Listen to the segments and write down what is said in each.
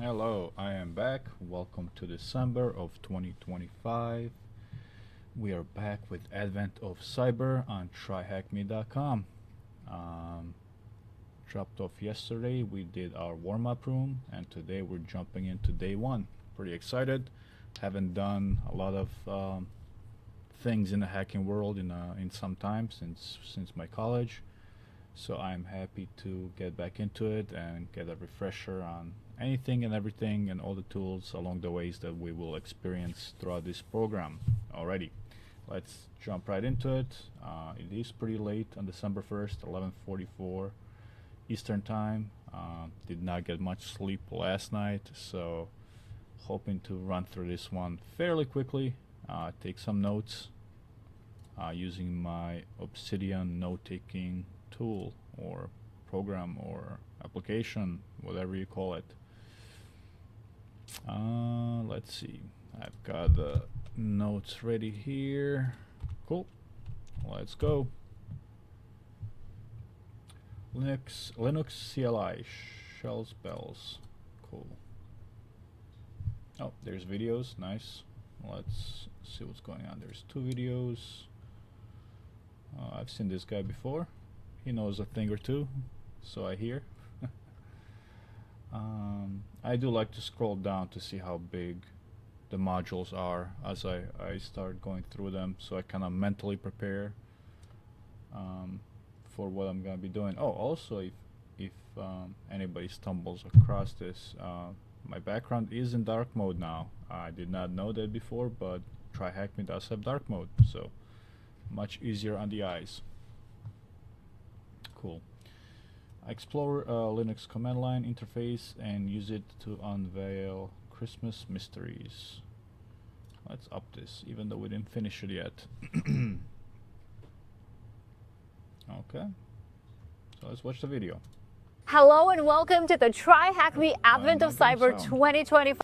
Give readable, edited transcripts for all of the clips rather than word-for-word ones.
Hello, I am back. Welcome to December of 2025. We are back with Advent of Cyber on TryHackMe.com. Dropped off yesterday. We did our warm-up room, and today we're jumping into day one. Pretty excited. Haven't done a lot of things in the hacking world in some time since my college. So I'm happy to get back into it and get a refresher on anything and everything and all the tools along the ways that we will experience throughout this program. Alrighty, let's jump right into it. It is pretty late on December 1st, 11:44 Eastern Time. Did not get much sleep last night, so hoping to run through this one fairly quickly. Take some notes using my Obsidian note-taking tool or program or application, whatever you call it. Let's see, I've got the notes ready here. Cool, let's go. Linux CLI shells bells. Cool. Oh, there's videos. Nice. Let's see what's going on. There's two videos. I've seen this guy before. He knows a thing or two, so I hear. I do like to scroll down to see how big the modules are as I start going through them, so I kind of mentally prepare for what I'm going to be doing. Oh, also, if anybody stumbles across this, my background is in dark mode now. I did not know that before, but TryHackMe does have dark mode, so much easier on the eyes. Cool. Explore Linux command line interface and use it to unveil Christmas mysteries. Let's up this, even though we didn't finish it yet. Okay, so let's watch the video. Hello and welcome to the TryHackMe Advent of Cyber 2025.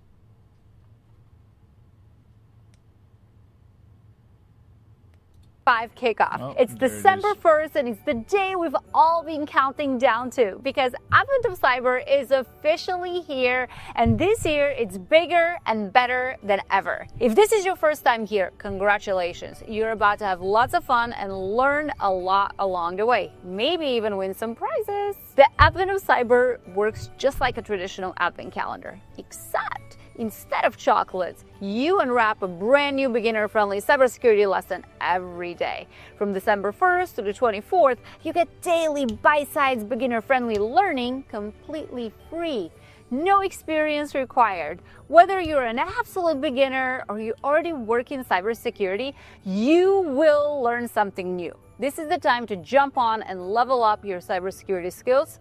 Kickoff. Oh, it's December 1st and it's the day we've all been counting down to, because Advent of Cyber is officially here, and this year it's bigger and better than ever. If this is your first time here, congratulations. You're about to have lots of fun and learn a lot along the way. Maybe even win some prizes. The Advent of Cyber works just like a traditional Advent calendar, except instead of chocolates, you unwrap a brand new beginner-friendly cybersecurity lesson every day. From December 1st to the 24th, you get daily bite-sized beginner-friendly learning completely free. No experience required. Whether you're an absolute beginner or you already work in cybersecurity, you will learn something new. This is the time to jump on and level up your cybersecurity skills,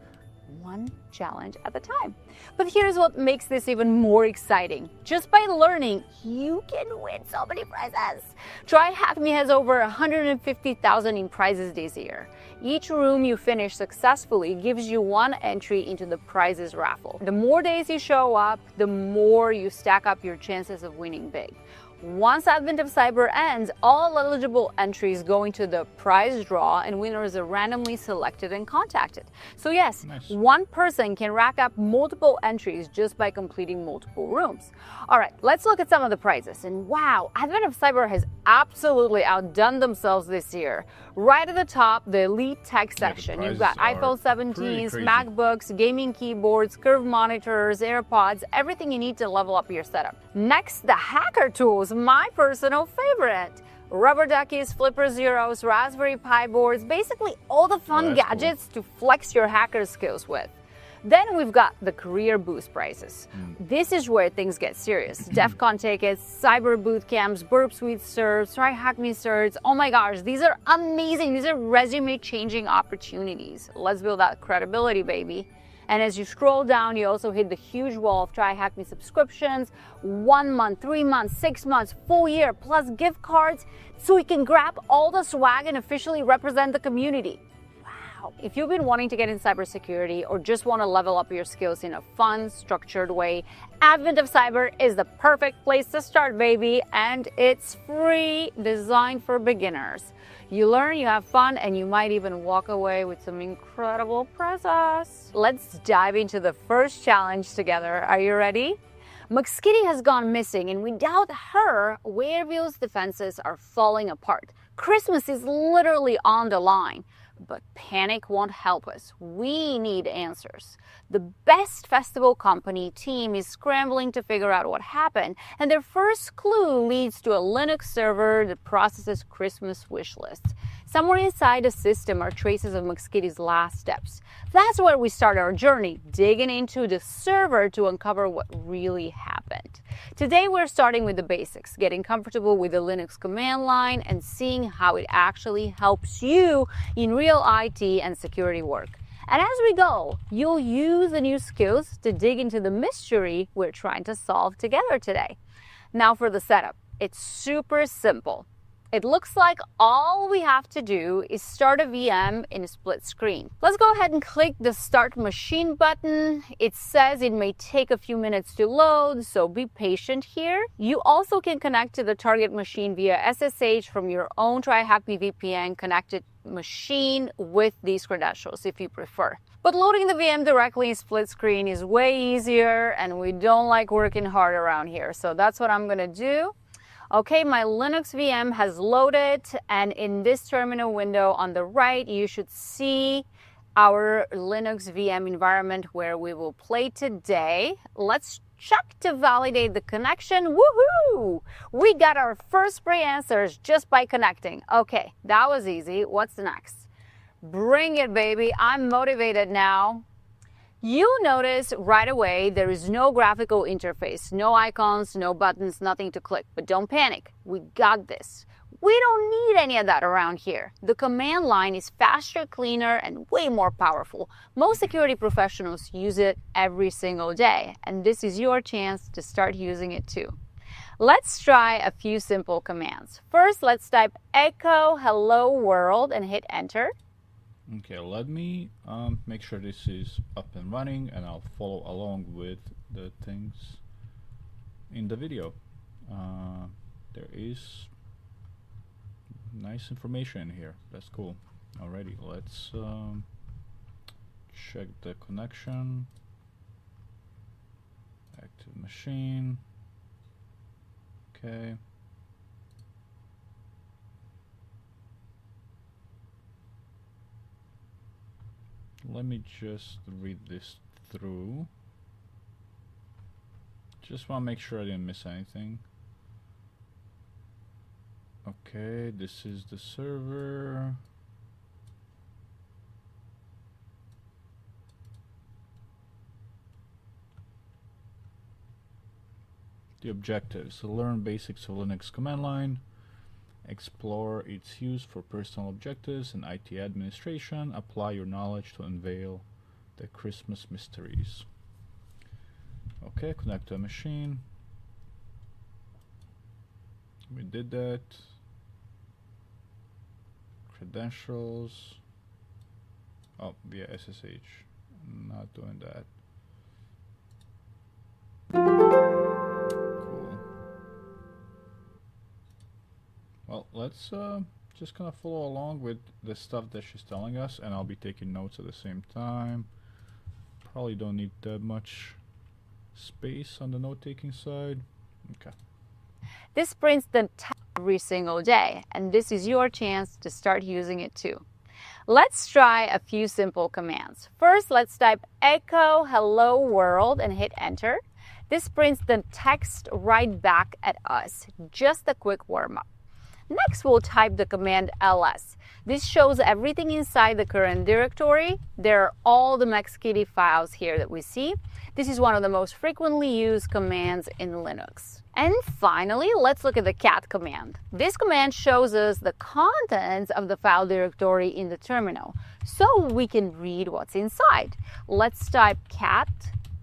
one challenge at a time. But here's what makes this even more exciting. Just by learning, you can win so many prizes. TryHackMe has over 150,000 in prizes this year. Each room you finish successfully gives you one entry into the prizes raffle. The more days you show up, the more you stack up your chances of winning big. Once Advent of Cyber ends, all eligible entries go into the prize draw and winners are randomly selected and contacted. So yes, nice. One person can rack up multiple entries just by completing multiple rooms. All right, let's look at some of the prizes. And wow, Advent of Cyber has absolutely outdone themselves this year. Right at the top, the elite tech section. You've got iPhone 17s, MacBooks, gaming keyboards, curved monitors, AirPods, everything you need to level up your setup. Next, the hacker tools, my personal favorite. Rubber duckies, flipper zeros, Raspberry Pi boards, basically all the fun gadgets to flex your hacker skills with. Then we've got the career boost prizes. This is where things get serious. DEF CON tickets, cyber boot camps, Burp Suite certs, TryHackMe certs. Oh my gosh, these are amazing. These are resume changing opportunities. Let's build that credibility, baby. And as you scroll down, you also hit the huge wall of TryHackMe subscriptions, 1 month, 3 months, 6 months, full year, plus gift cards, so we can grab all the swag and officially represent the community. Wow. Now, if you've been wanting to get in cybersecurity or just want to level up your skills in a fun, structured way, Advent of Cyber is the perfect place to start, baby, and it's free, designed for beginners. You learn, you have fun, and you might even walk away with some incredible prizes. Let's dive into the first challenge together. Are you ready? McSkitty has gone missing, and without her, Wareville's defenses are falling apart. Christmas is literally on the line. But panic won't help us. We need answers. The best festival company team is scrambling to figure out what happened, and their first clue leads to a Linux server that processes Christmas wish lists. Somewhere inside the system are traces of McSkitty's last steps. That's where we start our journey, digging into the server to uncover what really happened. Today we're starting with the basics, getting comfortable with the Linux command line and seeing how it actually helps you in real IT and security work. And as we go, you'll use the new skills to dig into the mystery we're trying to solve together today. Now for the setup. It's super simple. It looks like all we have to do is start a VM in a split screen. Let's go ahead and click the Start Machine button. It says it may take a few minutes to load, so be patient here. You also can connect to the target machine via SSH from your own TryHackMe VPN connected machine with these credentials if you prefer. But loading the VM directly in split screen is way easier, and we don't like working hard around here, so that's what I'm gonna do. Okay, my Linux VM has loaded, and in this terminal window on the right, you should see our Linux VM environment where we will play today. Let's check to validate the connection. Woohoo! We got our first spray answers just by connecting. Okay, that was easy. What's next? Bring it, baby. I'm motivated now. You'll notice right away there is no graphical interface, no icons, no buttons, nothing to click. But don't panic, we got this. We don't need any of that around here. The command line is faster, cleaner, and way more powerful. Most security professionals use it every single day, and this is your chance to start using it too. Let's try a few simple commands. First, let's type echo hello world and hit enter. Okay, let me make sure this is up and running, and I'll follow along with the things in the video. There is nice information in here. That's cool. Alrighty, let's check the connection. Active machine. Okay. Let me just read this through. Just want to make sure I didn't miss anything. Okay, this is the server. The objectives: learn basics of Linux command line, explore its use for personal objectives and IT administration, apply your knowledge to unveil the Christmas mysteries. Okay, connect to a machine. We did that. Credentials. Oh, via SSH. Not doing that. Cool. Well, let's just kind of follow along with the stuff that she's telling us, and I'll be taking notes at the same time. Probably don't need that much space on the note-taking side. Okay. This prints the tab every single day, and this is your chance to start using it too. Let's try a few simple commands. First, let's type echo hello world and hit enter. This prints the text right back at us. Just a quick warm-up. Next, we'll type the command ls. This shows everything inside the current directory. There are all the McSkitty files here that we see. This is one of the most frequently used commands in Linux. And finally, let's look at the cat command. This command shows us the contents of the file directory in the terminal, so we can read what's inside. Let's type cat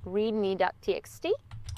readme.txt.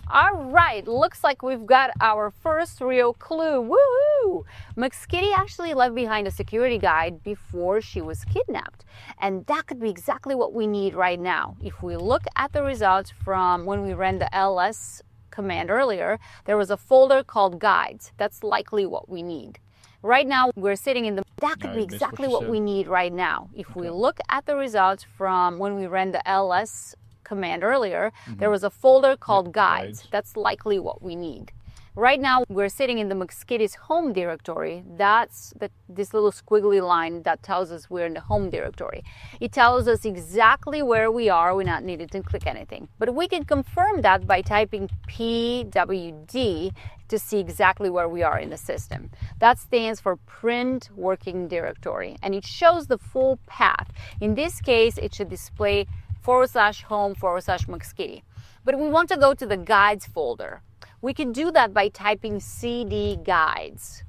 All right, looks like we've got our first real clue. Woohoo! McSkitty actually left behind a security guide before she was kidnapped. And that could be exactly what we need right now. If we look at the results from when we ran the ls command earlier, there was a folder called guides. That's likely what we need. Right now, we're sitting in the... That could be exactly what we need right now. If we look at the results from when we ran the ls command earlier, there was a folder called guides. That's likely what we need. Right now, we're sitting in the McSkitty's home directory. That's this little squiggly line that tells us we're in the home directory. It tells us exactly where we are. We're not needed to click anything. But we can confirm that by typing pwd to see exactly where we are in the system. That stands for print working directory, and it shows the full path. In this case, it should display /home/McSkitty. But we want to go to the guides folder. We can do that by typing cd guides.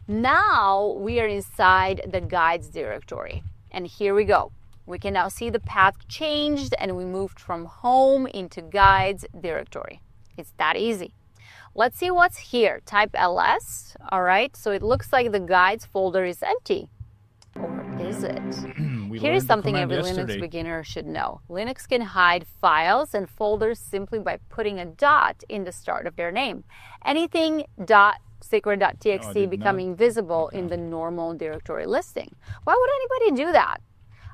Now we are inside the guides directory. And here we go. We can now see the path changed and we moved from home into guides directory. It's that easy. Let's see what's here. Type ls. All right, so it looks like the guides folder is empty. Or is it? Here's something every Linux beginner should know. Linux can hide files and folders simply by putting a dot in the start of their name. Anything .secret.txt becoming visible in the normal directory listing. Why would anybody do that?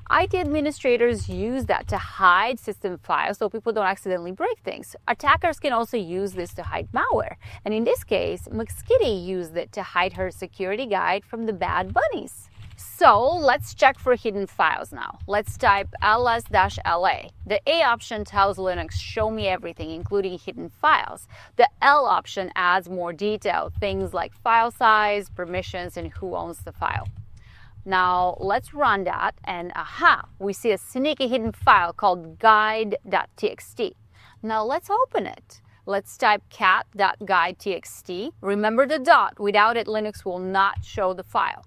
IT administrators use that to hide system files so people don't accidentally break things. Attackers can also use this to hide malware. And in this case, McSkitty used it to hide her security guide from the bad bunnies. So let's check for hidden files now. Let's type ls-la. The A option tells Linux, show me everything, including hidden files. The L option adds more detail, things like file size, permissions, and who owns the file. Now let's run that, and aha, we see a sneaky hidden file called guide.txt. Now let's open it. Let's type cat.guide.txt. Remember the dot. Without it, Linux will not show the file.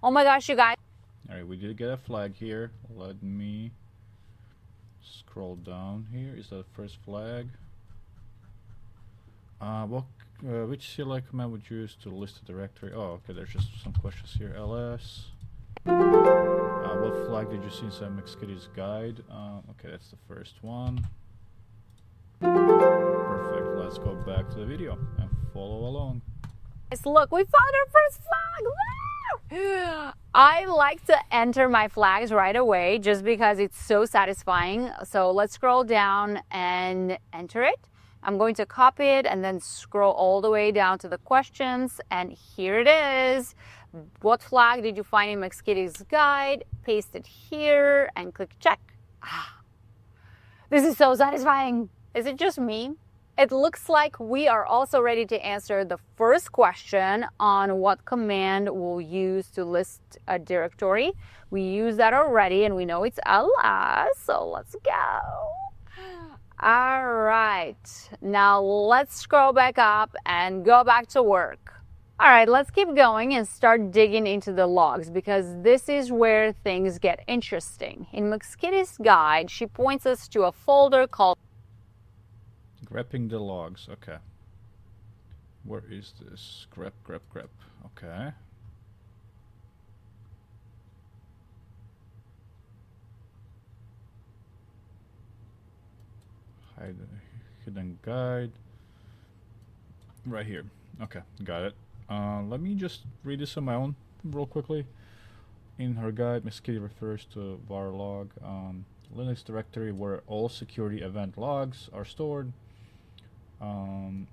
Oh my gosh, you guys. All right, we did get a flag here. Let me scroll down here. Is that the first flag? Which CLI command would you use to list a directory? Oh, okay, there's just some questions here. ls. What flag did you see inside McSkitty's guide? Okay, that's the first one. Perfect. Let's go back to the video and follow along. Look, we found our first flag. Woo! I like to enter my flags right away just because it's so satisfying. So let's scroll down and enter it. I'm going to copy it and then scroll all the way down to the questions. And here it is. What flag did you find in McSkitty's guide? Paste it here and click check. This is so satisfying. Is it just me? It looks like we are also ready to answer the first question on what command we'll use to list a directory. We use that already and we know it's ls, so let's go. All right, now let's scroll back up and go back to work. All right, let's keep going and start digging into the logs because this is where things get interesting. In McSkitty's guide, she points us to a folder called Grepping the logs, okay. Where is this? Grep. Okay. Hide hidden guide. Right here. Okay, got it. Let me just read this on my own real quickly. In her guide, McSkitty refers to var log, Linux directory where all security event logs are stored.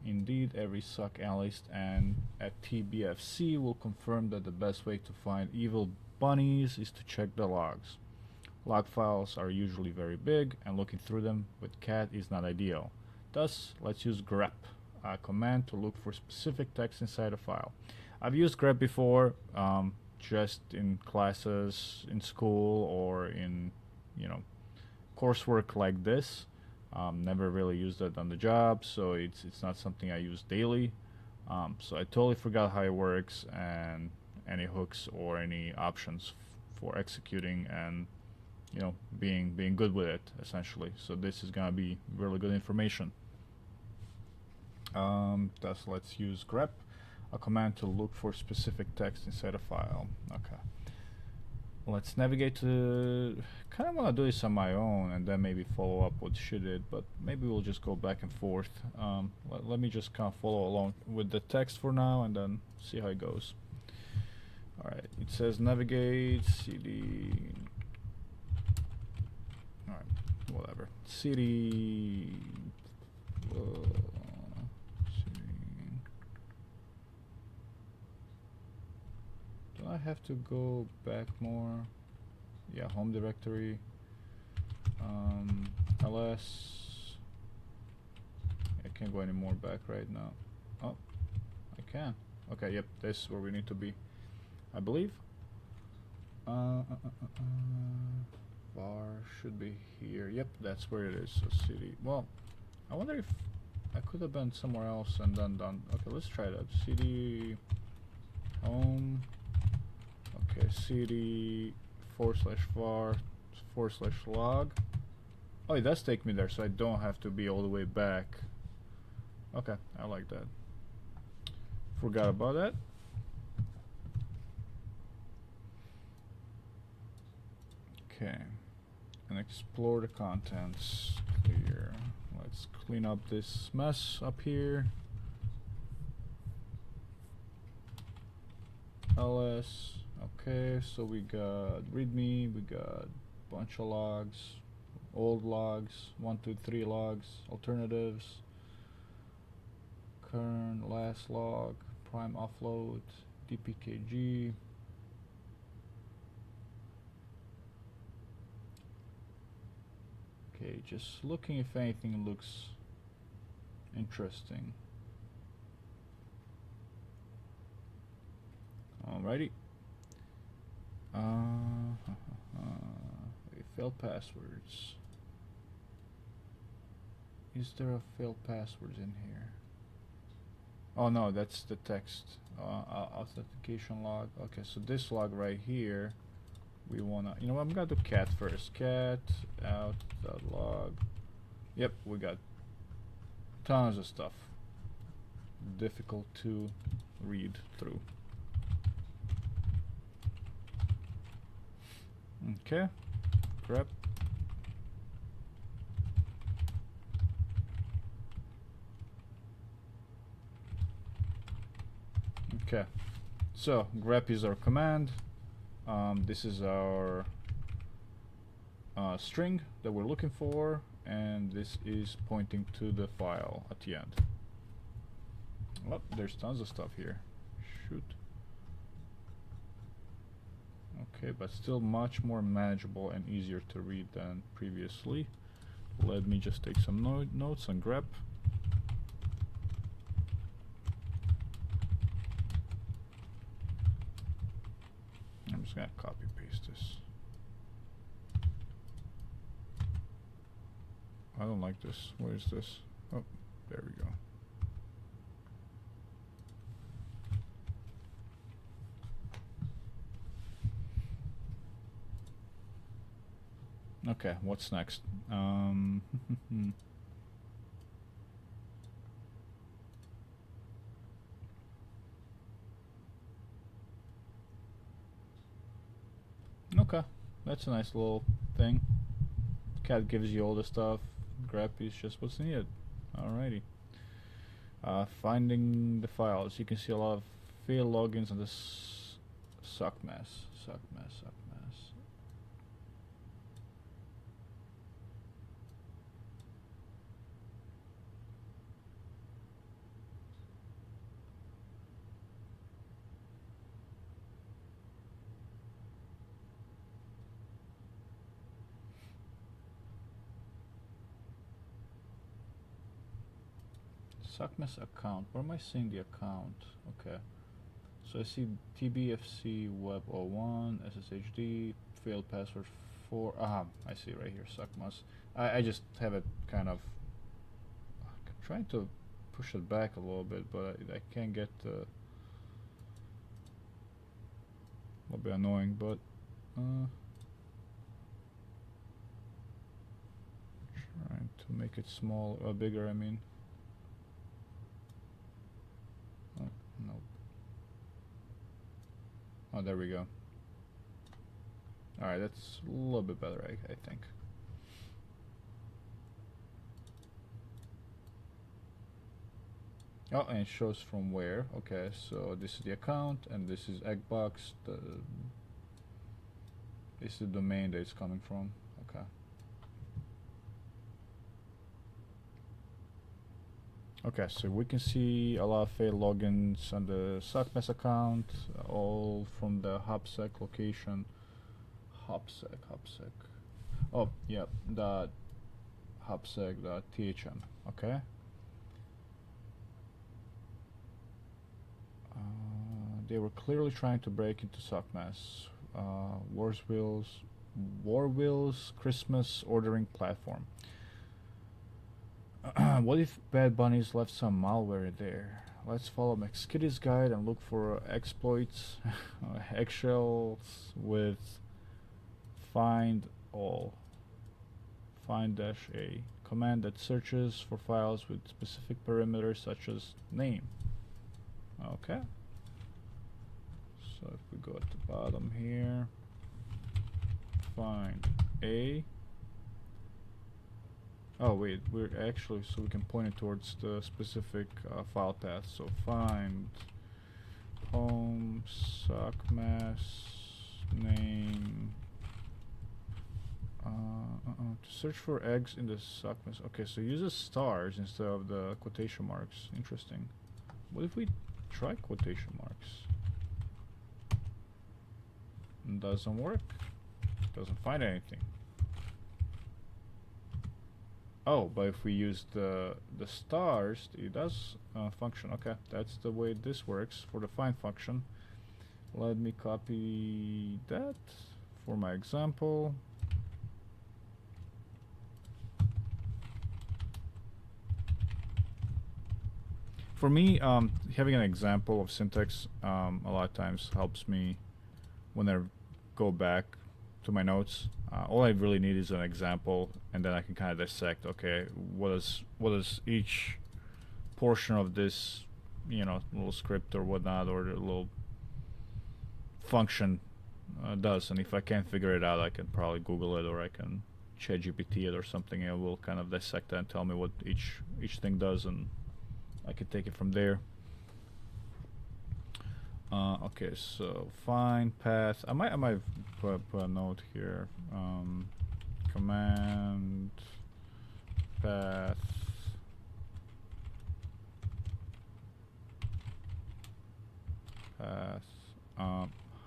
Indeed, every SOC analyst and at TBFC will confirm that the best way to find evil bunnies is to check the logs. Log files are usually very big, and looking through them with cat is not ideal. Thus, let's use grep, a command to look for specific text inside a file. I've used grep before, just in classes in school or in, coursework like this. Never really used it on the job, so it's not something I use daily. So I totally forgot how it works and any hooks or any options for executing and being good with it essentially. So this is gonna be really good information. Thus let's use grep, a command to look for specific text inside a file. Okay. Let's navigate to, kind of want to do this on my own and then maybe follow up what she did, but maybe we'll just go back and forth. Let me just kind of follow along with the text for now and then see how it goes. Alright, it says navigate, cd, alright, whatever, cd, do I have to go back more? Yeah, home directory, ls, I can't go any more back right now. Oh, I can. Okay, yep, this is where we need to be, I believe. Var should be here. Yep, that's where it is. So cd. Well, I wonder if I could have been somewhere else and then done. Okay, let's try that. Cd home. Okay, cd /var/log. Oh, it does take me there, so I don't have to be all the way back. Okay, I like that. Forgot about that. Okay, and explore the contents. Clear. Let's clean up this mess up here. ls. Okay, so we got readme, we got a bunch of logs, old logs, 1, 2, 3 logs, alternatives, current, last log, prime offload, dpkg. Okay, just looking if anything looks interesting. Alrighty. Failed passwords. Is there a failed passwords in here? Oh no, that's the text. Authentication log. Okay, so this log right here, we wanna, you know what, I'm gonna do cat first. Cat out log. Yep, we got tons of stuff. Difficult to read through. Okay, grep. Okay, so grep is our command. This is our string that we're looking for, and this is pointing to the file at the end. Oh, there's tons of stuff here. Shoot. Okay, but still much more manageable and easier to read than previously. Let me just take some notes on grep. I'm just gonna copy paste this. I don't like this. Where is this? Oh, there we go. Okay, what's next? Okay, that's a nice little thing. Cat gives you all the stuff. Grep is just what's needed. Alrighty. Finding the files. You can see a lot of failed logins on this suck mess. Suckmess account. Where am I seeing the account? Okay. So I see TBFC Web 01, SSHD, failed password 4. Aha, I see right here, Suckmess. I just have it kind of trying to push it back a little bit, but I can't get a little bit annoying, but trying to make it small, bigger, I mean. Oh, there we go. Alright, that's a little bit better, I think. Oh, and it shows from where. Okay, so this is the account, and this is Eggbox. This is the domain that it's coming from. Okay. Okay, so we can see a lot of failed logins on the SOCMES account, all from the HubSec location. HubSec. Oh, yeah, the HubSec.thm. Okay. They were clearly trying to break into SOCMES, Warwill's Christmas ordering platform. What if Bad Bunny's left some malware there? Let's follow McSkitty's guide and look for exploits, eggshells with find -a command that searches for files with specific parameters such as name. Okay. So if we go at the bottom here, find a. Oh wait, we're actually, so we can point it towards the specific file path. So find home SOCMES name. To search for eggs in the SOCMES. Okay, so uses stars instead of the quotation marks. Interesting. What if we try quotation marks? Doesn't work. Doesn't find anything. Oh, but if we use the stars, it does function. Okay, that's the way this works for the find function. Let me copy that for my example. For me, having an example of syntax a lot of times helps me when I go back to my notes. All I really need is an example, and then I can kind of dissect. Okay, what is each portion of this, little script or whatnot, or the little function does. And if I can't figure it out, I can probably Google it, or I can ChatGPT it or something, and it will kind of dissect that and tell me what each thing does, and I can take it from there. Okay, so find path. I might put a note here. Command path. I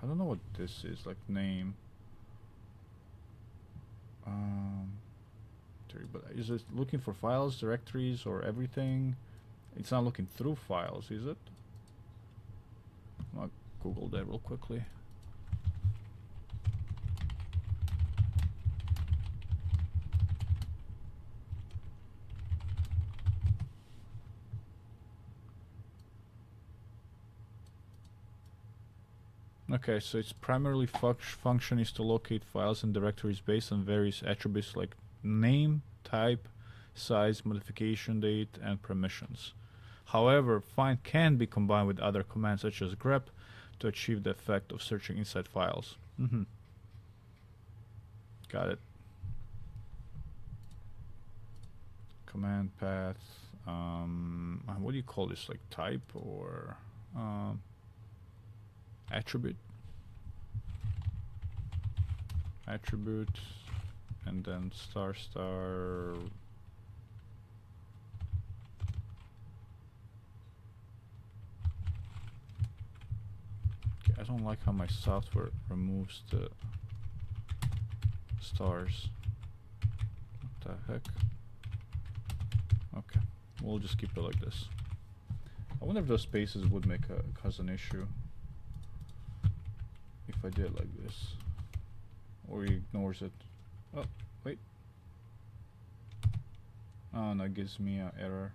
don't know what this is, like name. But is it looking for files, directories, or everything? It's not looking through files, is it? I'll Google that real quickly. Okay, so its primarily function is to locate files and directories based on various attributes like name, type, size, modification date, and permissions. However, find can be combined with other commands such as grep to achieve the effect of searching inside files. Got it. Command path. What do you call this? Like type or attribute? Attribute, and then star. I don't like how my software removes the stars. What the heck? Okay, we'll just keep it like this. I wonder if those spaces would cause an issue if I did like this, or he ignores it. Oh, wait. Oh no, it gives me an error.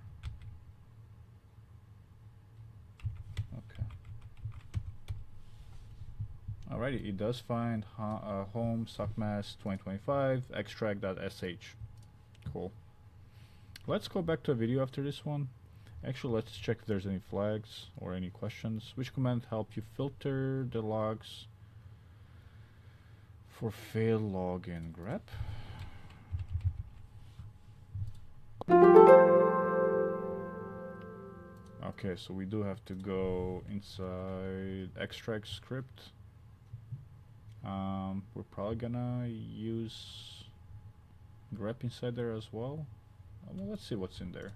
Alrighty, it does find home SOCMES 2025 extract.sh. Cool. Let's go back to a video after this one, Actually, let's check if there's any flags or any questions. Which command help you filter the logs for failed login? Grep. Okay, so we do have to go inside extract script. We're probably gonna use grep inside there as well. Well, let's see what's in there.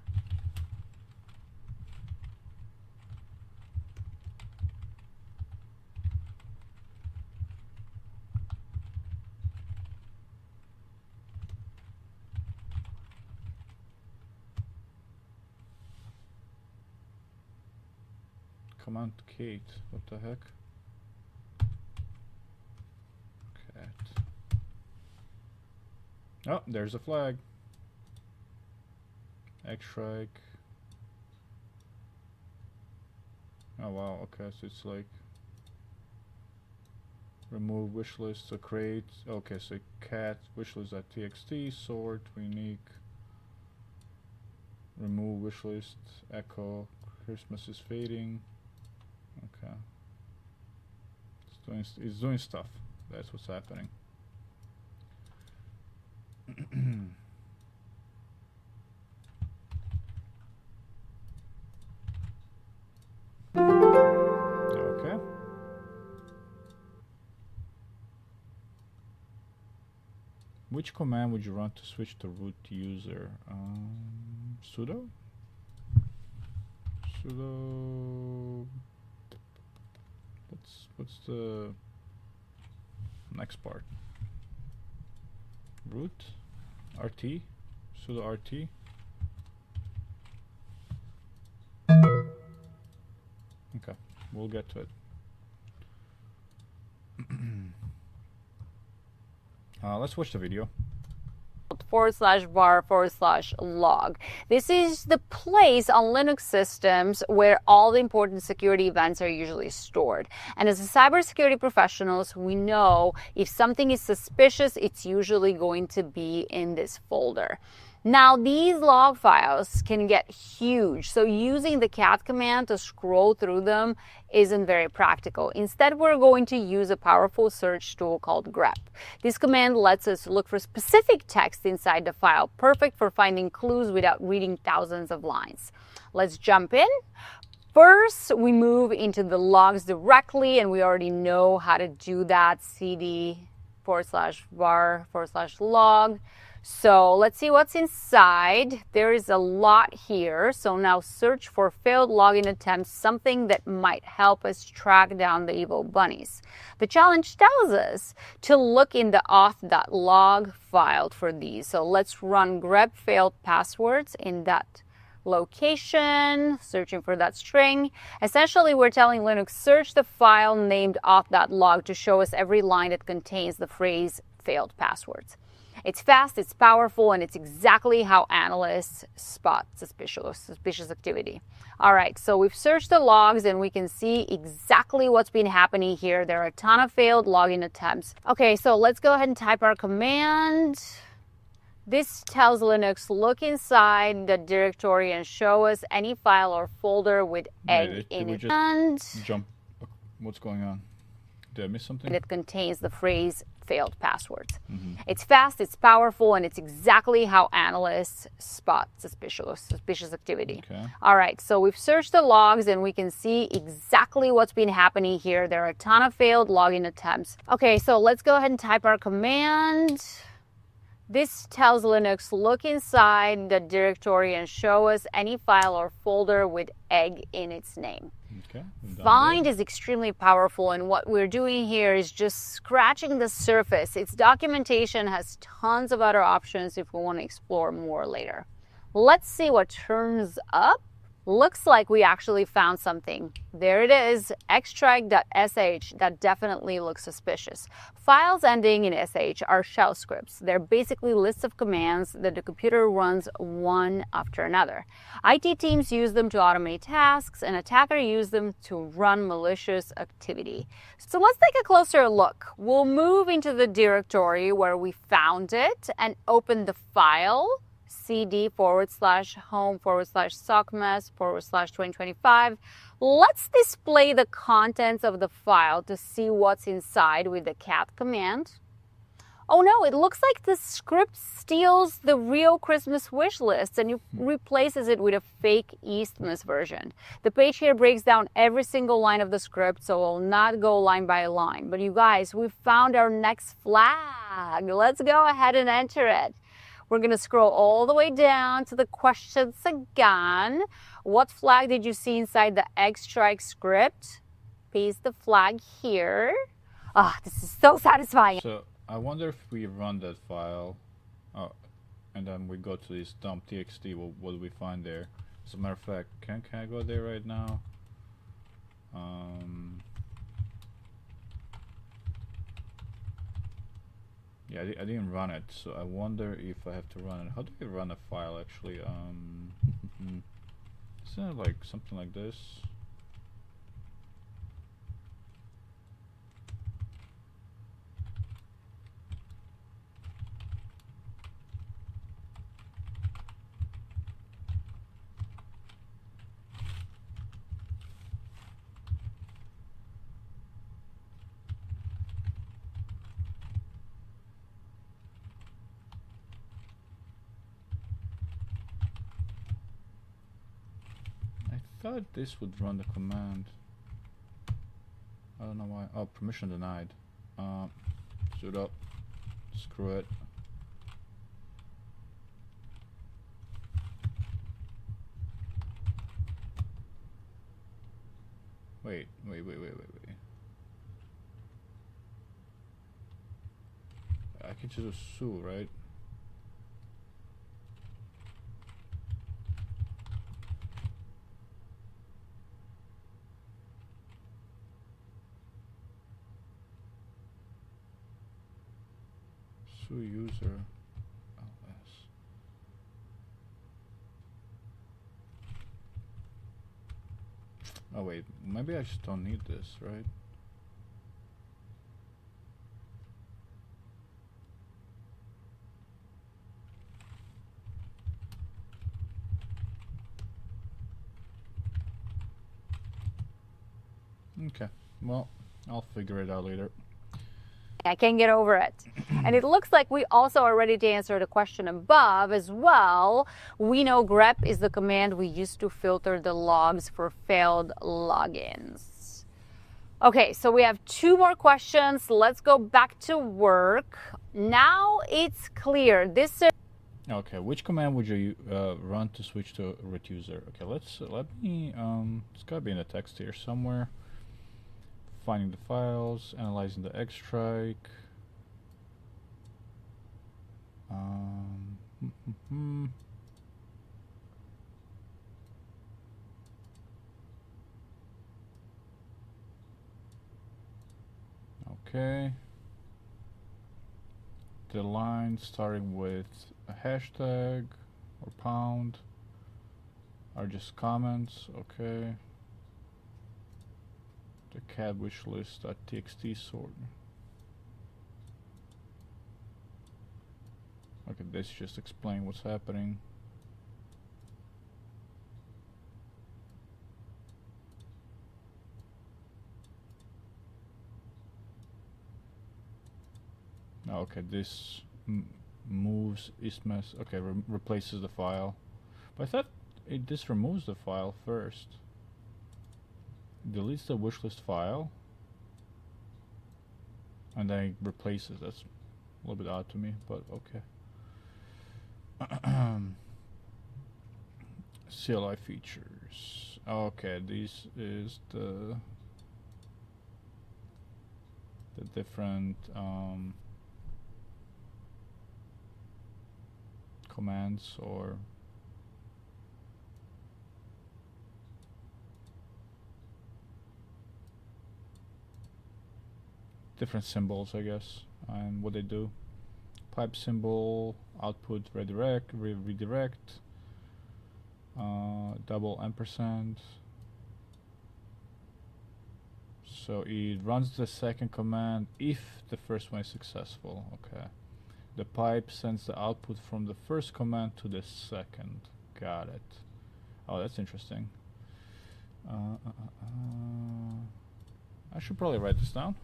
Command Kate, what the heck? Cat. Oh, there's a flag. X-Strike. Oh wow, okay, so it's like remove wishlist, so create, okay, so cat wishlist.txt, sort, unique, remove wishlist, echo, Christmas is fading. Okay. It's doing stuff. That's what's happening. Okay. Which command would you run to switch to root user? Sudo? Sudo. What's the next part? Root? RT? Sudo RT? Okay, we'll get to it. Let's watch the video. /var/log. This is the place on Linux systems where all the important security events are usually stored. And as a cybersecurity professionals, we know if something is suspicious, it's usually going to be in this folder. Now, these log files can get huge, so using the cat command to scroll through them isn't very practical. Instead, we're going to use a powerful search tool called grep. This command lets us look for specific text inside the file, perfect for finding clues without reading thousands of lines. Let's jump in. First, we move into the logs directly, and we already know how to do that. cd/var/log. So let's see what's inside. There is a lot here. So now search for failed login attempts, something that might help us track down the evil bunnies. The challenge tells us to look in the auth.log file for these. So let's run grep failed passwords in that location, searching for that string. Essentially, we're telling Linux, search the file named auth.log to show us every line that contains the phrase failed passwords. It's fast, it's powerful, and it's exactly how analysts spot suspicious activity. All right, so we've searched the logs and we can see exactly what's been happening here. There are a ton of failed login attempts. Okay, so let's go ahead and type our command. This tells Linux, look inside the directory and show us any file or folder with egg in it. And jump. What's going on? Did I miss something? It contains the phrase failed passwords. It's fast, it's powerful, and it's exactly how analysts spot suspicious activity. Okay. All right, so we've searched the logs and we can see exactly what's been happening here. There are a ton of failed login attempts. Okay, so let's go ahead and type our command. This tells Linux, look inside the directory and show us any file or folder with egg in its name. Okay, Find is extremely powerful, and what we're doing here is just scratching the surface. Its documentation has tons of other options if we want to explore more later. Let's see what turns up. Looks like we actually found something. There it is, extract.sh. That definitely looks suspicious. Files ending in sh are shell scripts. They're basically lists of commands that the computer runs one after another. IT teams use them to automate tasks, and attackers use them to run malicious activity. So let's take a closer look. We'll move into the directory where we found it and open the file cd/home/sockmess/2025. Let's display the contents of the file to see what's inside with the cat command. Oh no, it looks like the script steals the real Christmas wish list and replaces it with a fake Eastmas version. The page here breaks down every single line of the script, so I'll not go line by line. But you guys, we found our next flag. Let's go ahead and enter it. We're going to scroll all the way down to the questions again. What flag did you see inside the X-Strike script? Paste the flag here. Ah, this is so satisfying. So I wonder if we run that file, and then we go to this dump.txt, what do we find there? As a matter of fact, can I go there right now? Yeah, I didn't run it, so I wonder if I have to run it. How do you run a file actually? Isn't it like something like this? I thought this would run the command. I don't know why. Oh, permission denied. Sudo. Screw it. Wait. I could just sue, right? Sue user ls. Oh wait, maybe I just don't need this, right? Okay, well, I'll figure it out later. I can't get over it. And it looks like we also are ready to answer the question above as well. We know grep is the command we use to filter the logs for failed logins. Okay, so we have 2 more questions. Let's go back to work. Now it's clear. This is Okay, which command would you run to switch to root user? Okay, let me it's gotta be in the text here somewhere. Finding the files, analyzing the X-Strike. Okay. The line starting with a hashtag or pound are just comments. Okay. The cat wish list.txt sort. Okay, this just explain what's happening. Okay, this moves Eastmas. Okay, replaces the file. But I thought this removes the file first. Deletes the wishlist file and then it replaces. That's a little bit odd to me, but okay. CLI features. Okay, this is the different commands or different symbols, I guess, and what they do. Pipe symbol, output redirect, redirect, double ampersand. So it runs the second command if the first one is successful. Okay. The pipe sends the output from the first command to the second. Got it. Oh, that's interesting. I should probably write this down.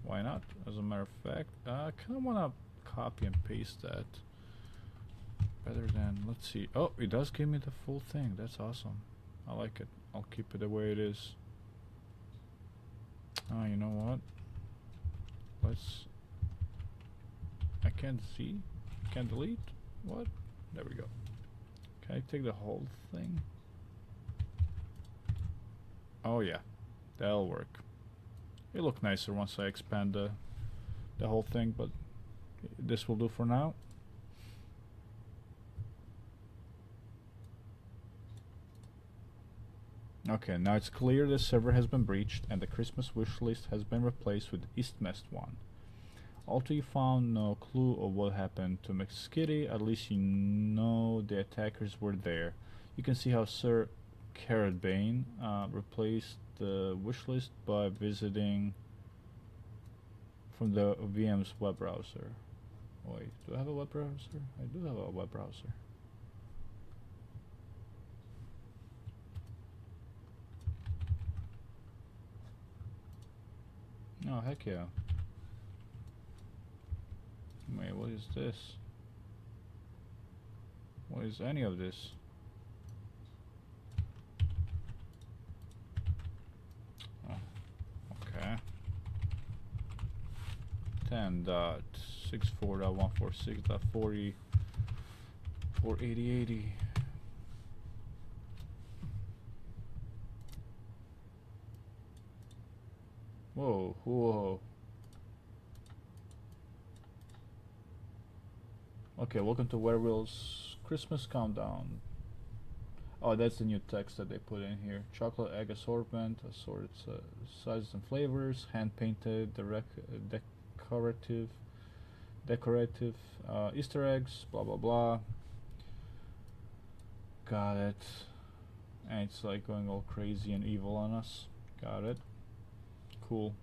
Why not? As a matter of fact, I kind of want to copy and paste that. Better than, let's see. Oh, it does give me the full thing. That's awesome. I like it. I'll keep it the way it is. Oh, you know what? I can't see. Can't delete. What? There we go. Can I take the whole thing? Oh yeah, that'll work. It'll look nicer once I expand the whole thing, but this will do for now. Okay, now it's clear the server has been breached and the Christmas wish list has been replaced with Eastmest one. Although you found no clue of what happened to McSkitty, at least you know the attackers were there. You can see how Sir Carradbane replaced the wish list by visiting from the VM's web browser. Wait, do I have a web browser? I do have a web browser. Oh, heck yeah. Wait, what is this? What is any of this? Oh, okay. 10.64.146.40.48080. Whoa, whoa. Okay, welcome to Werewolf's Christmas Countdown. Oh, that's the new text that they put in here. Chocolate egg assortment, assorted sizes and flavors, hand painted, decorative Easter eggs, blah blah blah. Got it. And it's like going all crazy and evil on us. Got it. Cool.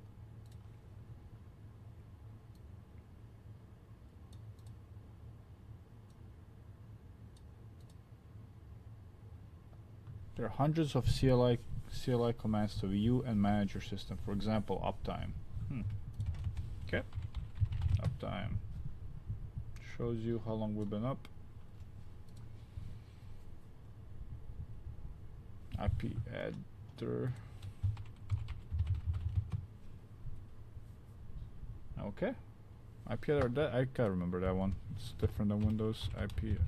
There are hundreds of CLI commands to view and manage your system. For example, uptime. Okay. Uptime. Shows you how long we've been up. IP adder. Okay. IP adder, I can't remember that one. It's different than Windows. IP.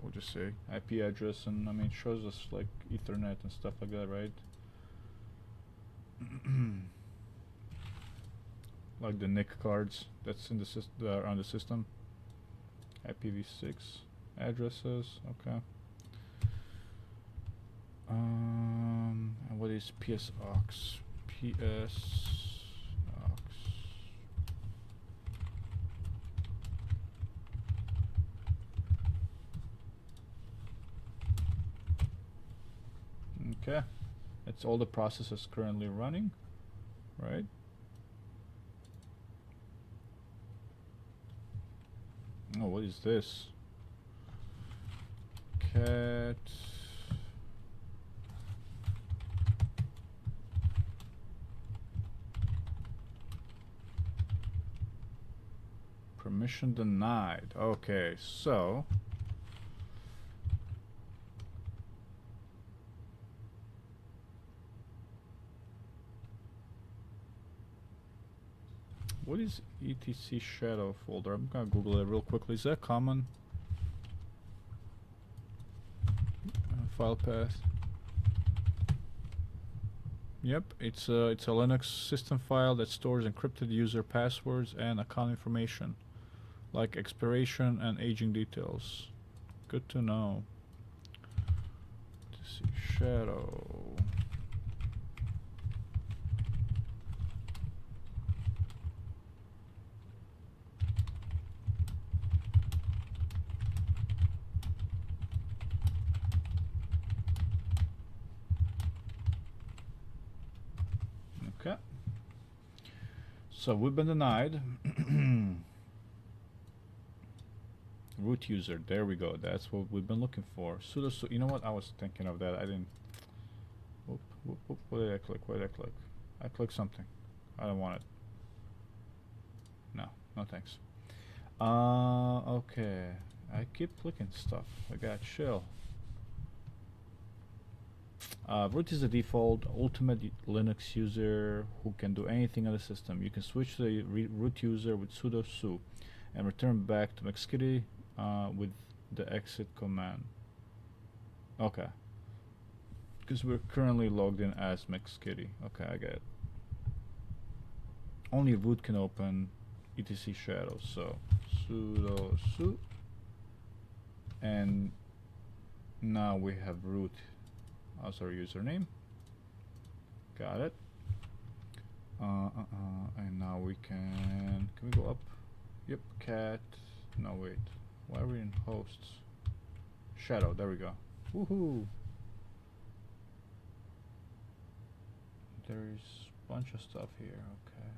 We'll just say IP address, and I mean it shows us like Ethernet and stuff like that, right? Like the NIC cards that's in the on the system. IPv6 addresses, okay. And what is PSOX? PSOX. Okay, that's all the processes currently running, right? Oh, what is this? Cat. Permission denied. Okay, so what is etc shadow folder? I'm gonna Google it real quickly. Is that common? File path. Yep, it's a Linux system file that stores encrypted user passwords and account information, like expiration and aging details. Good to know. etc shadow. Okay. So we've been denied. Root user. There we go. That's what we've been looking for. Sudo. You know what? I was thinking of that. I didn't. Whoop, whoop, whoop. What did I click? What did I click? I clicked something. I don't want it. No. No thanks. Okay. I keep clicking stuff. I got chill. Root is the default ultimate Linux user who can do anything on the system. You can switch to the root user with sudo su and return back to cybersecurity with the exit command. Okay. Because we're currently logged in as cybersecurity. Okay, I get it. Only root can open etc shadow. So sudo su. And now we have root as our username. Got it. And now we can we go up? Yep, cat. No, wait. Why are we in hosts? Shadow, there we go. Woohoo! There's a bunch of stuff here, okay.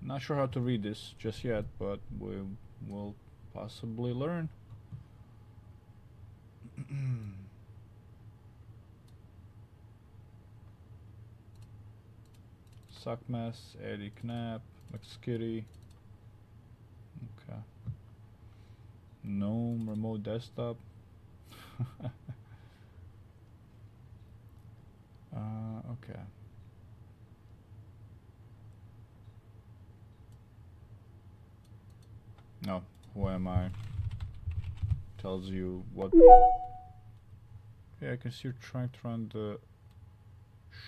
Not sure how to read this just yet, but we will possibly learn. Suckmess, Eddie Knapp, McSkitty. Okay. GNOME, remote desktop. Okay. No, who am I? Tells you what. Yeah, I can see you're trying to run the.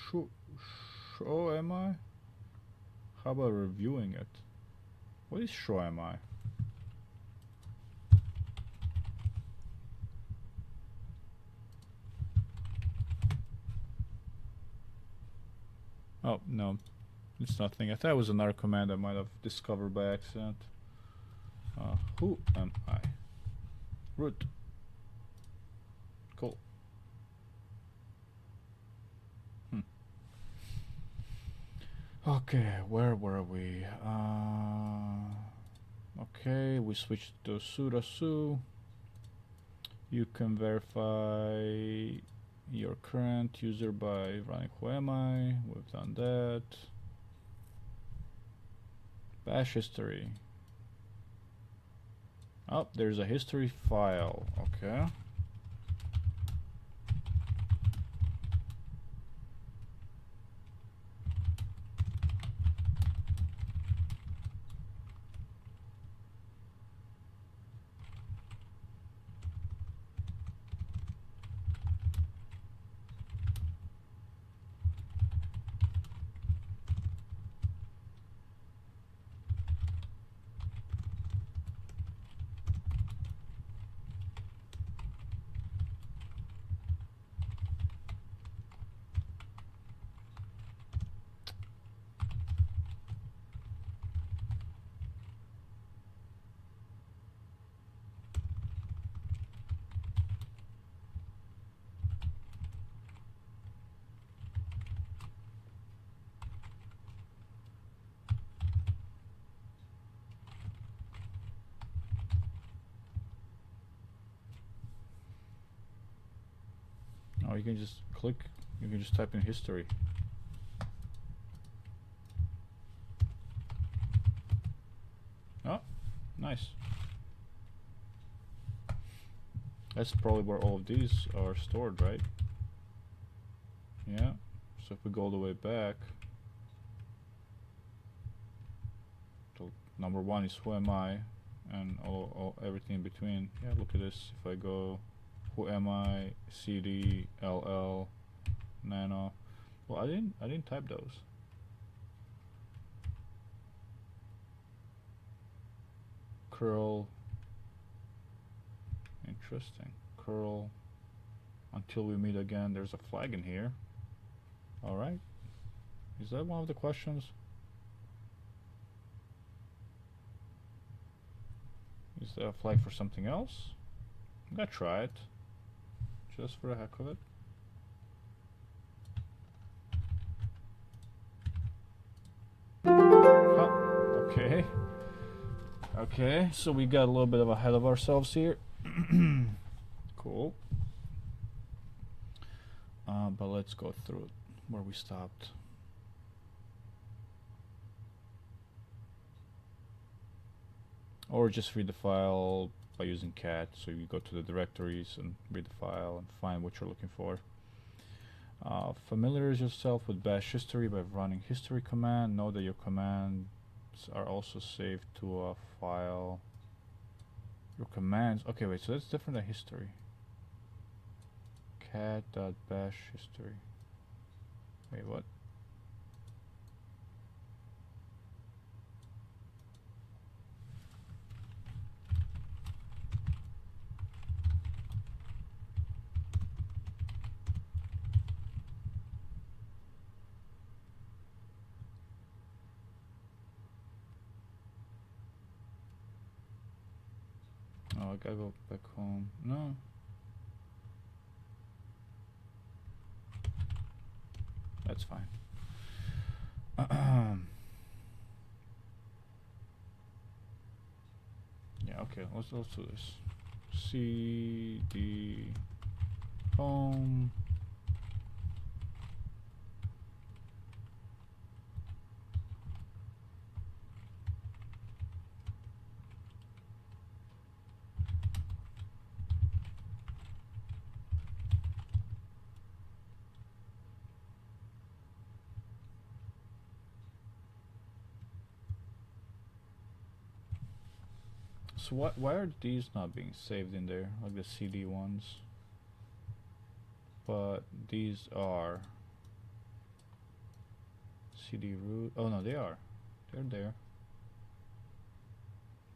Show am I? How about reviewing it? What is show am I? Oh no, it's nothing. I thought it was another command I might have discovered by accident. Who am I? Root. Cool. Okay, where were we? Okay, we switched to sudo su. You can verify your current user by running who am I. We've done that. Bash history. Oh, there's a history file. Okay. Oh, you can just click, you can just type in history. Oh, nice. That's probably where all of these are stored, right? Yeah. So if we go all the way back, so number one is who am I, and everything in between. Yeah, look at this. If I go who am I, cd, ll, nano. Well, I didn't type those. Curl. Interesting. Curl. Until we meet again. There's a flag in here. All right. Is that one of the questions? Is that a flag for something else? I'm gonna try it. Just for the heck of it. Huh. Okay. Okay, so we got a little bit of ahead of ourselves here. Cool. But let's go through where we stopped. Or just read the file by using cat. So you go to the directories and read the file and find what you're looking for. Familiarize yourself with bash history by running history command. Know that your commands are also saved to a file. Your commands. Okay, wait. So that's different than history. Cat.bash history. Wait, what? Oh, I gotta go back home. No. That's fine. Yeah, okay, let's do this. CD home. So why are these not being saved in there, like the CD ones? But these are CD root. Oh no, they are. They're there.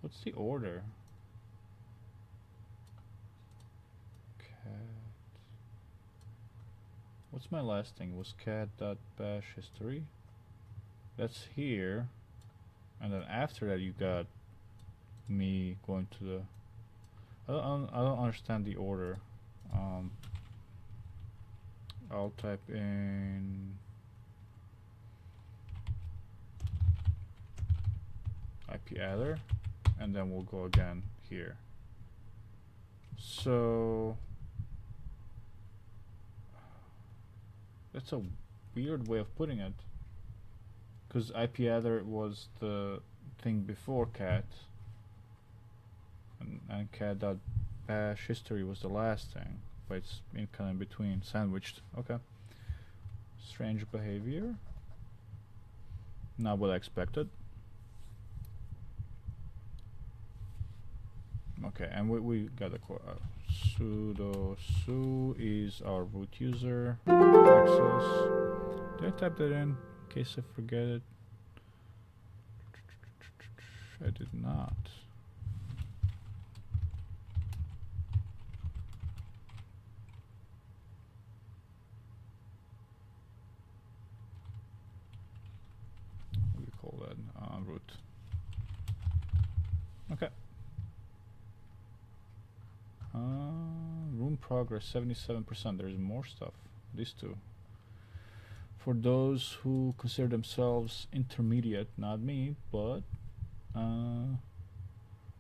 What's the order? Cat. What's my last thing? Was cat.bash history. That's here, and then after that you got me going to the. I don't understand the order. I'll type in IP adder, and then we'll go again here. So that's a weird way of putting it, because IP adder was the thing before cat, and cat.bash history was the last thing, but it's in kind of between, sandwiched. Okay. Strange behavior. Not what I expected. Okay, and we got a sudo su is our root user access. Did I type that in case I forget it? I did not. What do you call that? Root. Okay. Room progress 77%. There's more stuff. These two. For those who consider themselves intermediate, not me, but and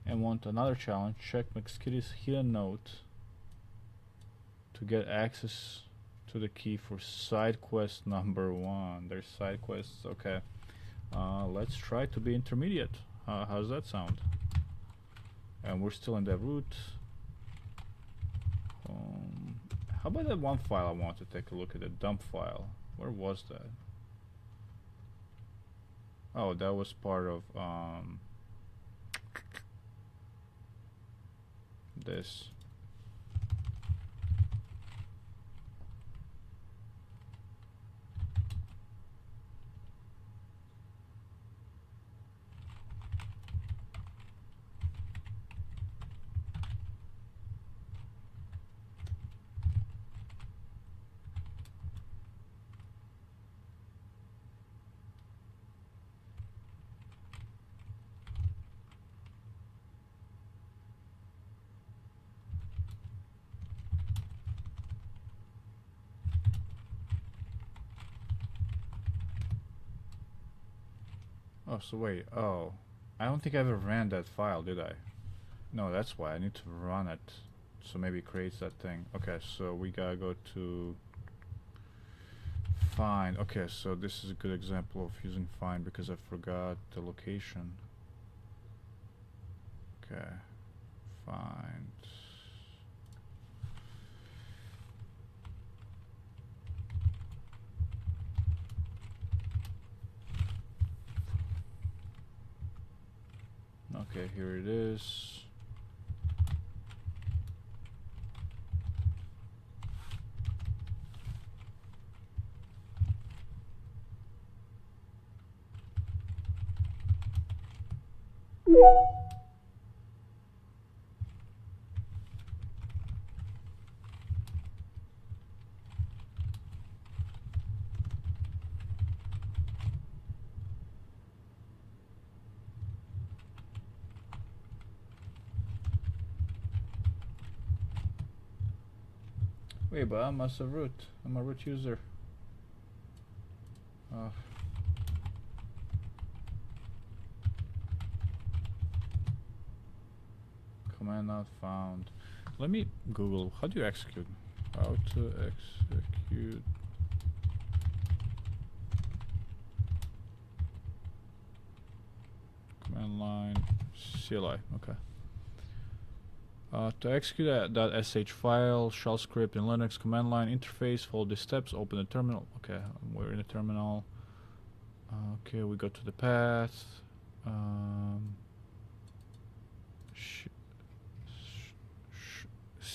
want another challenge, check McSkitty's hidden note to get access to the key for side quest number 1. There's side quests. Okay. Let's try to be intermediate. How's that sound? And we're still in the root. How about that one file I want to take a look at, the dump file? Where was that? Oh, that was part of this. Oh, so wait. Oh, I don't think I ever ran that file, did I? No, that's why I need to run it. So maybe it creates that thing. Okay, so we gotta go to find. Okay, so this is a good example of using find because I forgot the location. Okay, find. Okay, here it is. Wait, but I'm as a root. I'm a root user. Command not found. Let me Google. How do you execute? How to execute? Command line CLI. Okay. To execute that .sh file, shell script in Linux command line interface, follow the steps, open the terminal. Okay, we're in the terminal. Okay, we go to the path.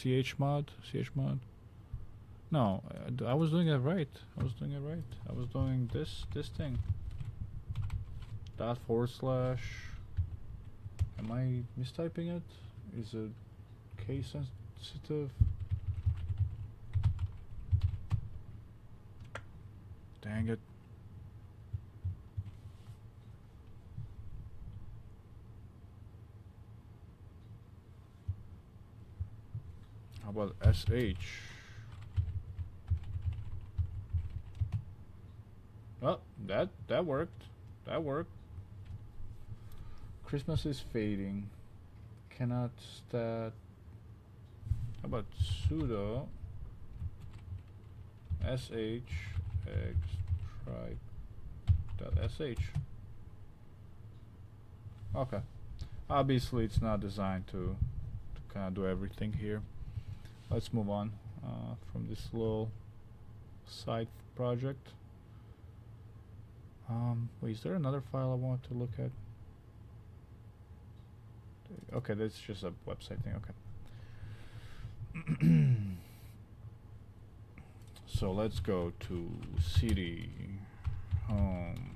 chmod. No, I was doing it right. I was doing this thing. ./. Am I mistyping it? Is it case sensitive? Dang it. How about SH? Oh, that worked. That worked. Christmas is fading. Cannot stat. How about sudo sh extract.sh? Okay. Obviously, it's not designed to kind of do everything here. Let's move on from this little side project. Wait, is there another file I want to look at? Okay, that's just a website thing. Okay. So let's go to cd home.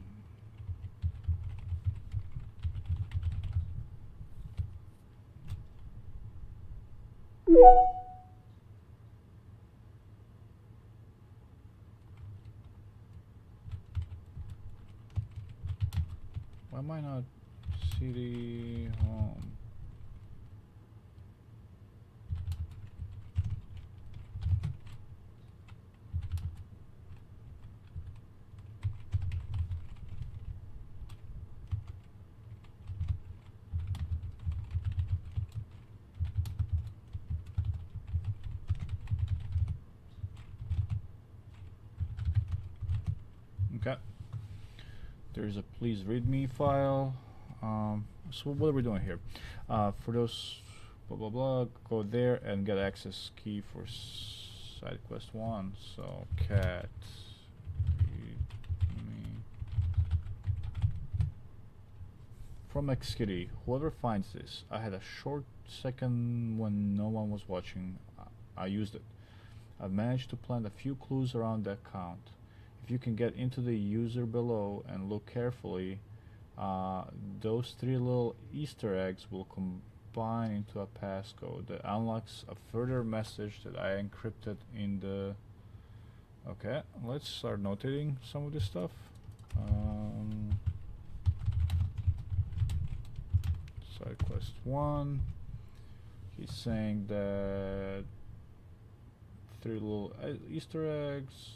Why am I not cd home? Okay. There's a please read me file. So what are we doing here? For those blah blah blah, go there and get access key for side quest 1. So cat read me from Xkitty. Whoever finds this, I had a short second when no one was watching. I used it. I've managed to plant a few clues around the account. If you can get into the user below and look carefully, those 3 little Easter eggs will combine into a passcode that unlocks a further message that I encrypted in the... Okay, let's start notating some of this stuff. Side quest 1. He's saying that 3 little Easter eggs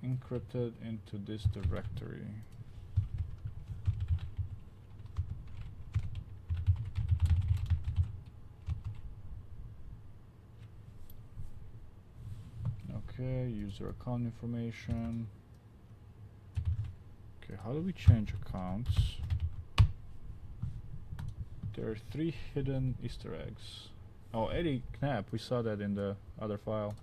encrypted into this directory. Okay, user account information. Okay, how do we change accounts? There are 3 hidden Easter eggs. Oh, Eddie Knapp, we saw that in the other file.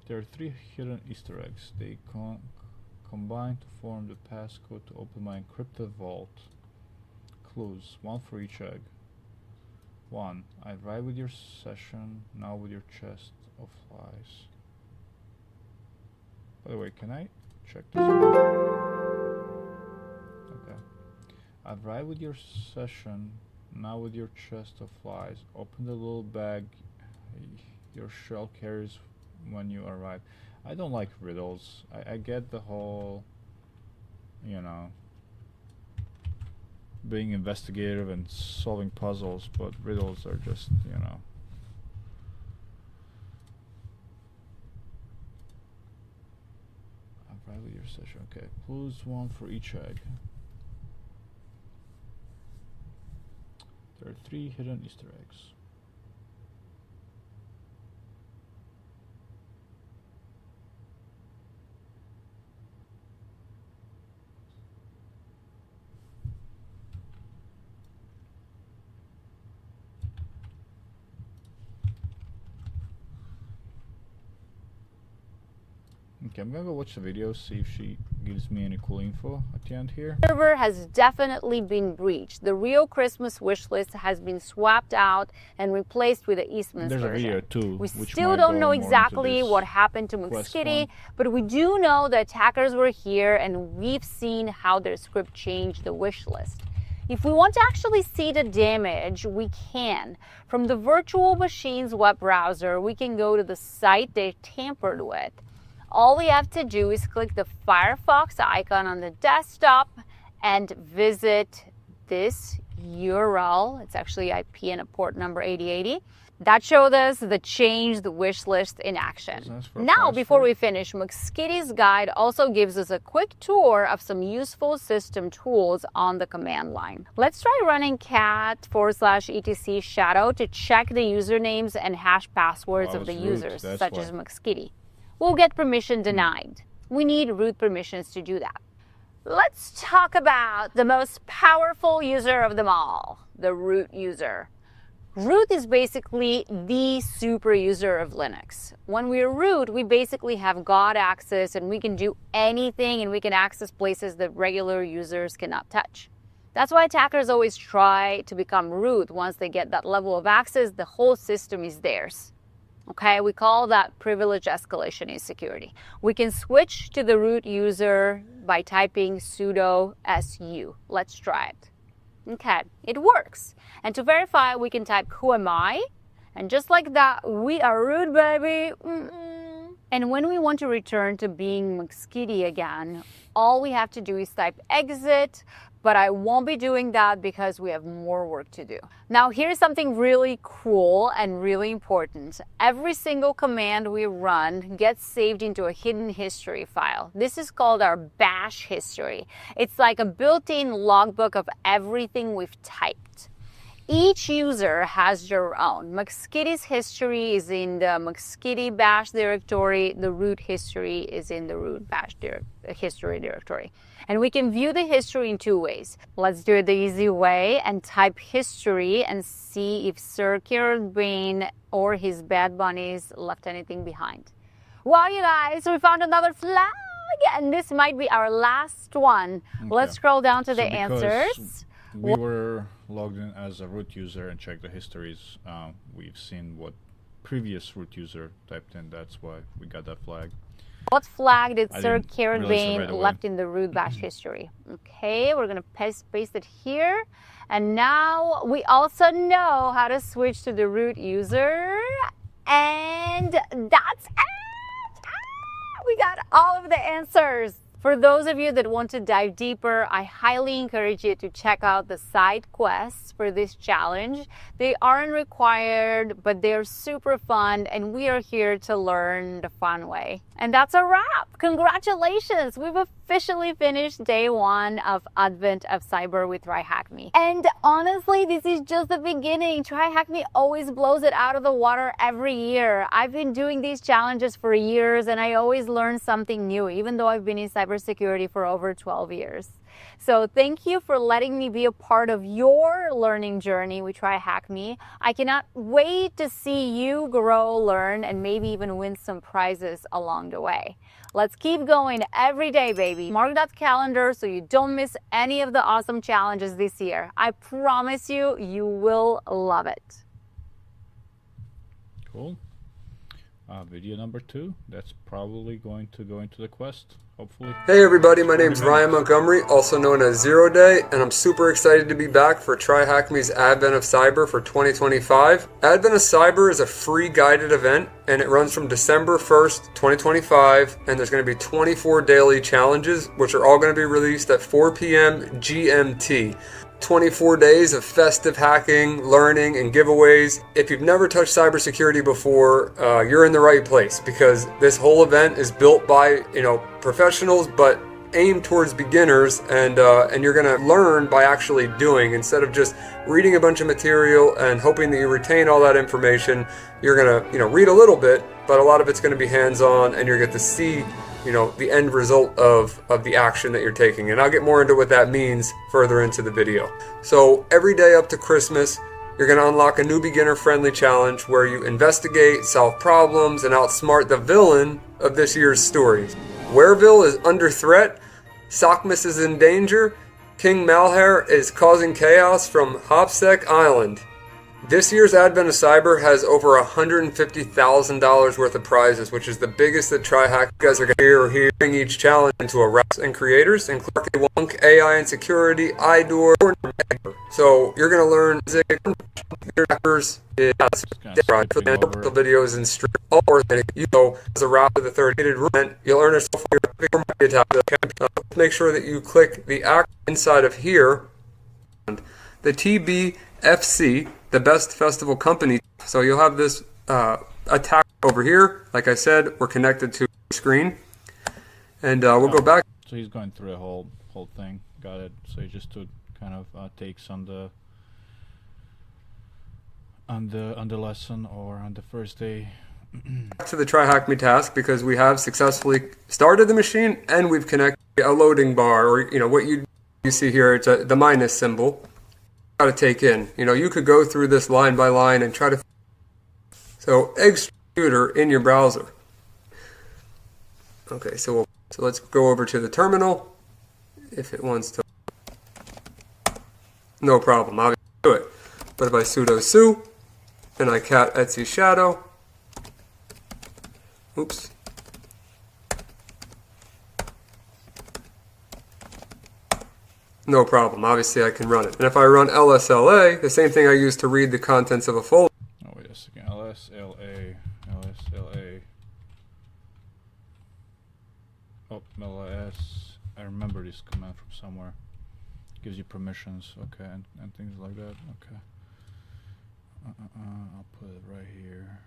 There are 3 hidden Easter eggs. They combine to form the passcode to open my encrypted vault. Clues, 1 for each egg. 1. I arrive with your session, now with your chest of flies. By the way, can I check this one? Okay. I arrive with your session, now with your chest of flies. Open the little bag your shell carries when you arrive. I don't like riddles. I get the whole, you know, being investigative and solving puzzles, but riddles are just, you know. Arrive with your session. Okay, clues, 1 for each egg. There are 3 hidden Easter eggs. Okay, I'm gonna go watch the video, see if she gives me any cool info at the end here. Server has definitely been breached. The real Christmas wish list has been swapped out and replaced with the Eastman's There's version. a video too. We still don't know exactly what happened to McSkitty, but we do know the attackers were here and we've seen how their script changed the wish list. If we want to actually see the damage, we can. From the virtual machine's web browser, we can go to the site they tampered with. All we have to do is click the Firefox icon on the desktop and visit this URL. It's actually IP and a port number 8080. That showed us the changed wish list in action. Now, before we finish, McSkitty's guide also gives us a quick tour of some useful system tools on the command line. Let's try running cat/etc shadow to check the usernames and hash passwords of the users, such as McSkitty. We'll get permission denied. We need root permissions to do that. Let's talk about the most powerful user of them all, the root user. Root is basically the super user of Linux. When we're root, we basically have God access and we can do anything and we can access places that regular users cannot touch. That's why attackers always try to become root. Once they get that level of access, the whole system is theirs. Okay, we call that privilege escalation in security. We can switch to the root user by typing sudo su. Let's try it. Okay, it works. And to verify, we can type who am I? And just like that, we are root, baby. And when we want to return to being McSkitty again, all we have to do is type exit, but I won't be doing that because we have more work to do. Now, here's something really cool and really important. Every single command we run gets saved into a hidden history file. This is called our bash history. It's like a built-in logbook of everything we've typed. Each user has their own. McSkitty's history is in the McSkitty bash directory. The root history is in the root bash history directory. And we can view the history in 2 ways. Let's do it the easy way and type history and see if Sir Kieran Bain or his bad bunnies left anything behind. Wow, you guys, we found another flag, and this might be our last one. Okay. Let's scroll down to the answers. We were logged in as a root user and checked the histories. We've seen what previous root user typed in. That's why we got that flag. What flag did Sir Kieran Bain left in the root bash history? Okay, we're going to paste it here. And now we also know how to switch to the root user. And that's it. We got all of the answers. For those of you that want to dive deeper, I highly encourage you to check out the side quests for this challenge. They aren't required, but they're super fun, and we are here to learn the fun way. And that's a wrap. Congratulations! We've officially finished day one of Advent of Cyber with TryHackMe. And honestly, this is just the beginning. TryHackMe always blows it out of the water every year. I've been doing these challenges for years, and I always learn something new, even though I've been in cybersecurity for over 12 years. So thank you for letting me be a part of your learning journey with TryHackMe. I cannot wait to see you grow, learn, and maybe even win some prizes along the way. Let's keep going every day, baby. Mark that calendar so you don't miss any of the awesome challenges this year. I promise you, you will love it. Cool. Video number 2, that's probably going to go into the quest, hopefully. Hey everybody, my name's Ryan Montgomery, also known as Zero Day, and I'm super excited to be back for TryHackMe's Advent of Cyber for 2025. Advent of Cyber is a free guided event, and it runs from December 1st, 2025, and there's going to be 24 daily challenges, which are all going to be released at 4 p.m. GMT. 24 days of festive hacking, learning, and giveaways. If you've never touched cybersecurity before, you're in the right place, because this whole event is built by, professionals, but aimed towards beginners, and you're going to learn by actually doing, instead of just reading a bunch of material and hoping that you retain all that information. You're going to, read a little bit, but a lot of it's going to be hands-on, and you're going to see the end result of the action that you're taking. And I'll get more into what that means further into the video. So every day up to Christmas, you're going to unlock a new beginner-friendly challenge where you investigate, solve problems, and outsmart the villain of this year's stories. Wareville is under threat, Sockmas is in danger, King Malhare is causing chaos from Hopsec Island. This year's Advent of Cyber has over $150,000 worth of prizes, which is the biggest that TryHack guys are going to hearing each challenge into a route. And creators include Wonk, AI and Security, IDOR, so you're going to learn hackers, videos and stream all as a route to the third rent. You'll earn a software attack. Make sure that you click the act inside of here, the TBFC, the best festival company. So you'll have this attack over here. Like I said, we're connected to the screen, and we'll go back. So he's going through the whole thing. Got it. So he just took kind of takes on the lesson, or on the first day. To the TryHackMe task, because we have successfully started the machine and we've connected a loading bar, or what you see here. It's the minus symbol. To take in. You could go through this line by line and try to. So extruder in your browser. Okay, so let's go over to the terminal. If it wants to, no problem. I'll do it. But if I sudo su and I cat Etsy shadow, oops. No problem. Obviously, I can run it. And if I run LSLA, the same thing I use to read the contents of a folder. Oh, wait a second. LSLA. Oh, LS. I remember this command from somewhere. Gives you permissions, okay, and things like that. Okay. I'll put it right here.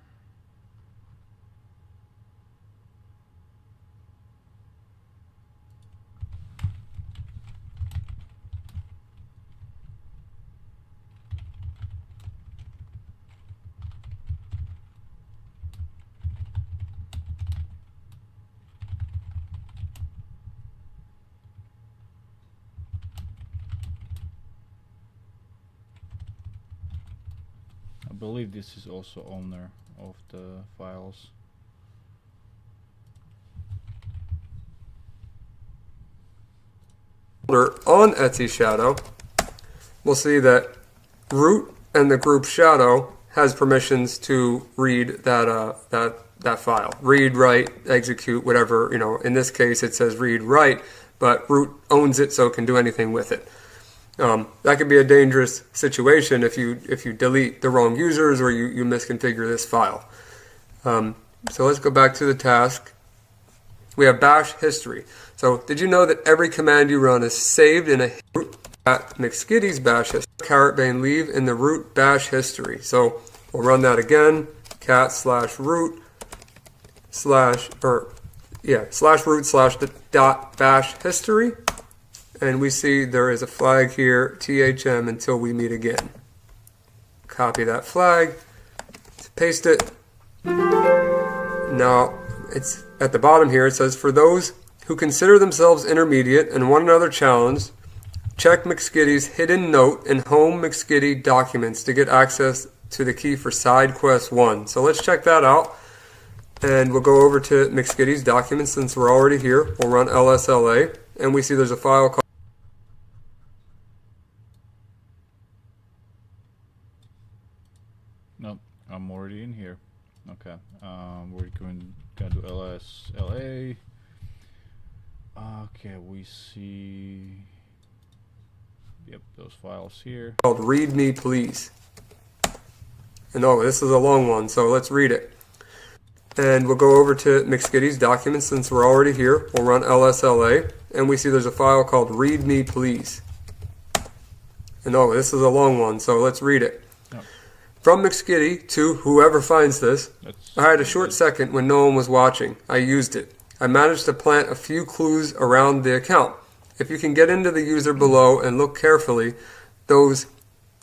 I believe this is also owner of the files. On Etsy Shadow, we'll see that root and the group shadow has permissions to read that file. Read, write, execute, whatever. In this case it says read, write, but root owns it, so it can do anything with it. That could be a dangerous situation if you delete the wrong users, or you misconfigure this file. So let's go back to the task. we have bash history. So did you know that every command you run is saved in a root at McSkitty's bash history? Caret bane leave in the root bash history. So we'll run that again. cat/root /root/ bash history. And we see there is a flag here, THM, until we meet again. Copy that flag, paste it. Now, it's at the bottom here, it says, for those who consider themselves intermediate and one another challenged, check McSkitty's hidden note in home McSkitty documents to get access to the key for side quest 1. So let's check that out. And we'll go over to McSkitty's documents since we're already here. We'll run lsla, and we see there's a file called Nope, I'm already in here. Okay, we're going to do lsla. Okay, we see, yep, those files here. Called read me please. And oh, this is a long one, so let's read it. And we'll go over to McSkitty's documents since we're already here. We'll run lsla, and we see there's a file called read me please. And oh, this is a long one, so let's read it. Yep. From McSkitty to whoever finds this, I had a short second when no one was watching. I used it. I managed to plant a few clues around the account. If you can get into the user below and look carefully, those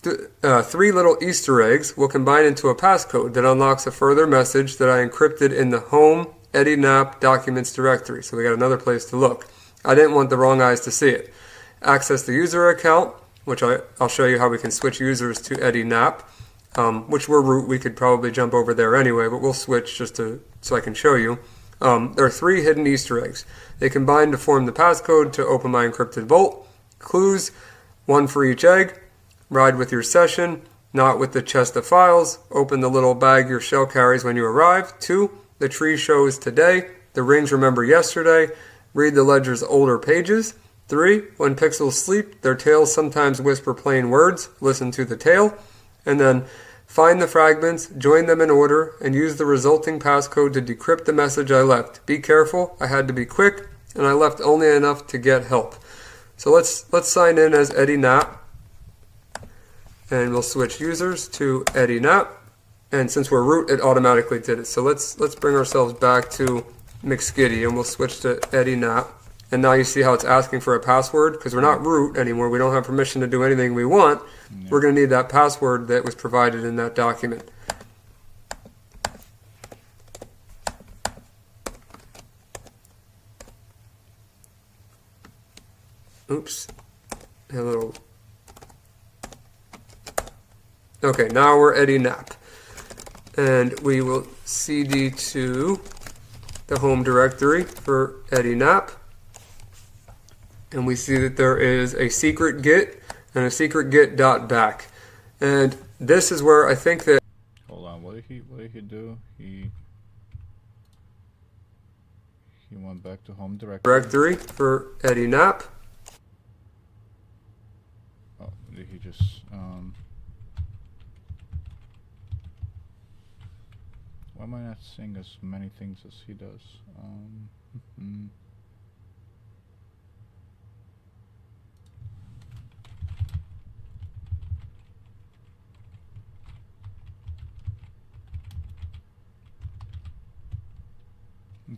3 little Easter eggs will combine into a passcode that unlocks a further message that I encrypted in the home Eddie Knapp documents directory. So we got another place to look. I didn't want the wrong eyes to see it. Access the user account, which I'll show you how we can switch users to Eddie Knapp, which we're root. We could probably jump over there anyway, but we'll switch just so I can show you. There are 3 hidden Easter eggs. They combine to form the passcode to open my encrypted vault. Clues, 1 for each egg. Ride with your session, not with the chest of files. Open the little bag your shell carries when you arrive. 2, the tree shows today. The rings remember yesterday. Read the ledger's older pages. 3, when pixels sleep, their tails sometimes whisper plain words. Listen to the tale. And then find the fragments, join them in order, and use the resulting passcode to decrypt the message I left. Be careful, I had to be quick, and I left only enough to get help. So let's sign in as Eddie Knapp. And we'll switch users to Eddie Knapp. And since we're root, it automatically did it. So let's bring ourselves back to McSkitty, and we'll switch to Eddie Knapp. And now you see how it's asking for a password, because we're not root anymore. We don't have permission to do anything we want. Yeah. We're going to need that password that was provided in that document. Oops. A little... Okay, now we're Eddie Knapp. And we will cd to the home directory for Eddie Knapp. And we see that there is a secret git and a secret git.back. And this is where I think that... Hold on, what did he do? He went back to home directory for Eddie Knapp. Oh, did he just... Why am I not seeing as many things as he does?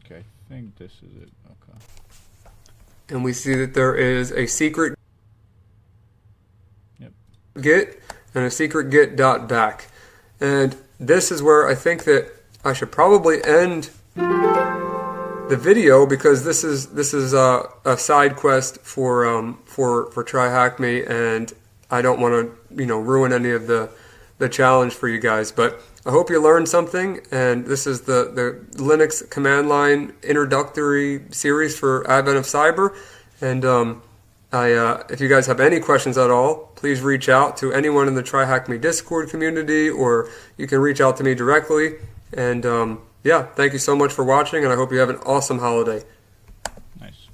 Okay, I think this is it. Okay. And we see that there is a secret git and a secret git.back. And this is where I think that I should probably end the video, because this is a side quest for TryHackMe, and I don't want to ruin any of the challenge for you guys. But I hope you learned something, and this is the Linux command line introductory series for Advent of Cyber. And if you guys have any questions at all, please reach out to anyone in the TryHackMe Discord community, or you can reach out to me directly. And yeah, thank you so much for watching, and I hope you have an awesome holiday. Nice.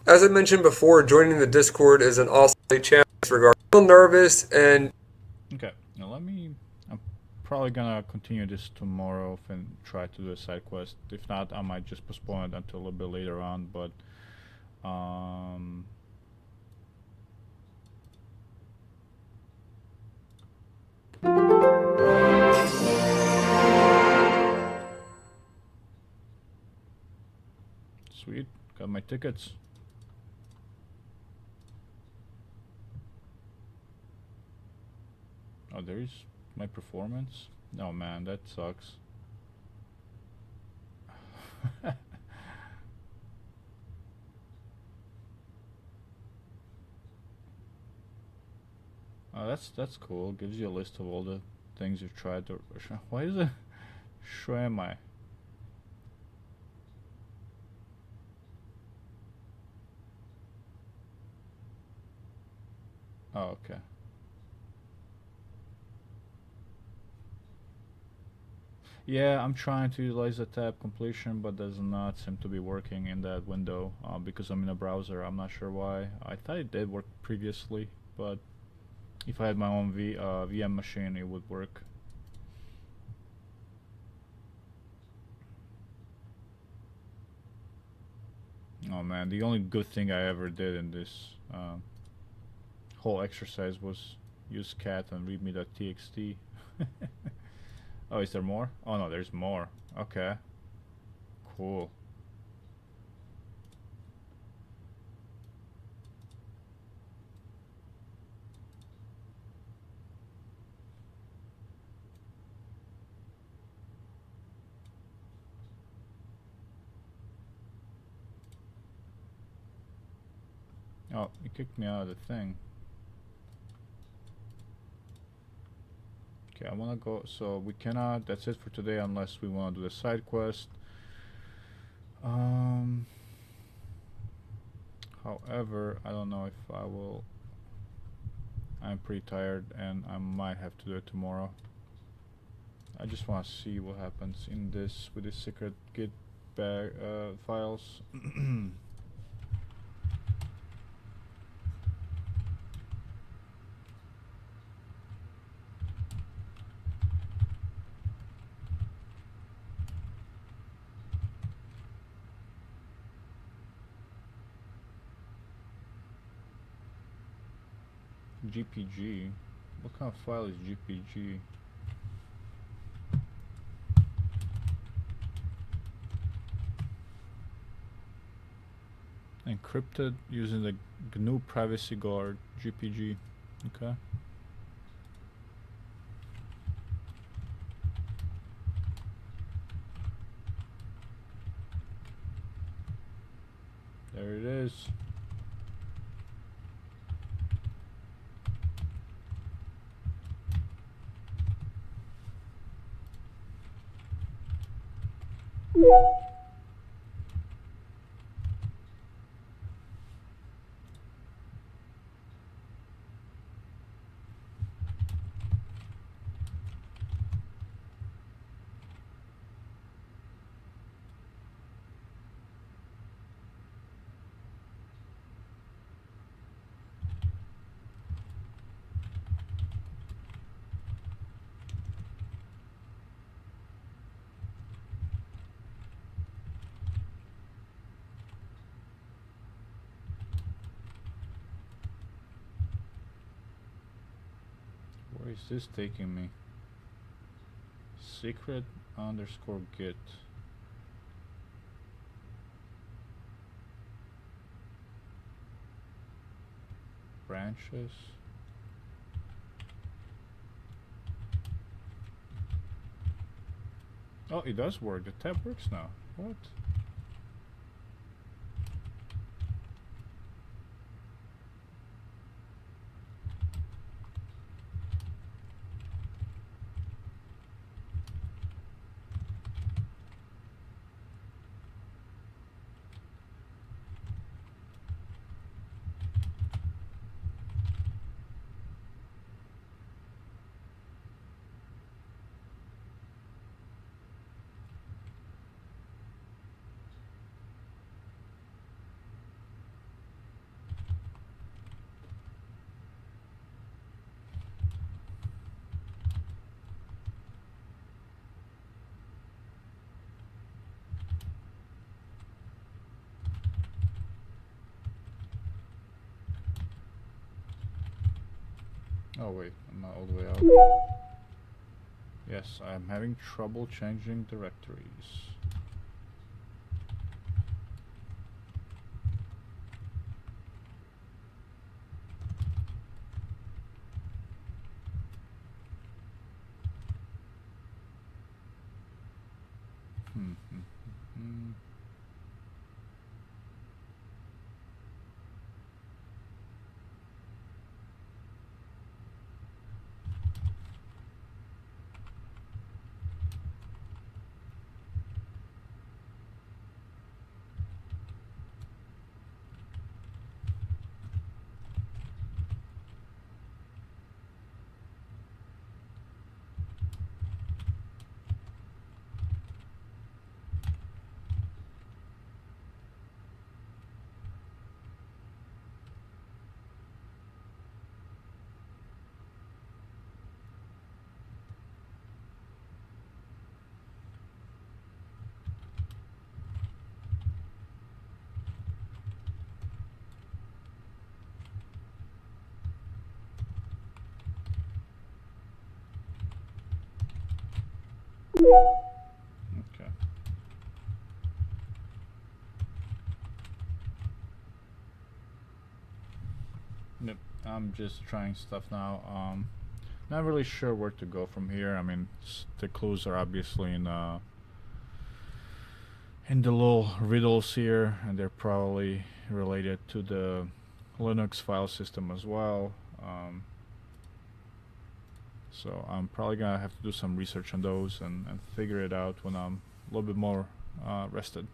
As I mentioned before, joining the Discord is an awesome chance. Regarding, I'm nervous and okay. Now I'm probably gonna continue this tomorrow and try to do a side quest. If not, I might just postpone it until a little bit later on, but sweet, got my tickets. Oh, there's my performance. Oh man, that sucks. Oh, that's cool. Gives you a list of all the things you've tried to. Why is it? Shwemai. Oh, okay. Yeah, I'm trying to utilize the tab completion, but does not seem to be working in that window because I'm in a browser. I'm not sure why. I thought it did work previously, but if I had my own VM machine, it would work. Oh man, the only good thing I ever did in this whole exercise was use cat and readme.txt. Oh, is there more? Oh no, there's more. Okay. Cool. Oh, it kicked me out of the thing. Okay, I wanna go, so we cannot, that's it for today unless we wanna do the side quest. However, I don't know if I will. I'm pretty tired and I might have to do it tomorrow. I just wanna see what happens in this with the secret git bag files. GPG? What kind of file is GPG? Encrypted using the GNU Privacy Guard GPG. Okay. There it is. Where is this taking me? Secret underscore git. Branches. Oh, it does work. The tab works now. What? Oh wait, I'm not all the way out. Yes, I'm having trouble changing directories. Okay. Yep, I'm just trying stuff now. Not really sure where to go from here. I mean, the clues are obviously in the little riddles here, and they're probably related to the Linux file system as well. So I'm probably gonna have to do some research on those and figure it out when I'm a little bit more rested.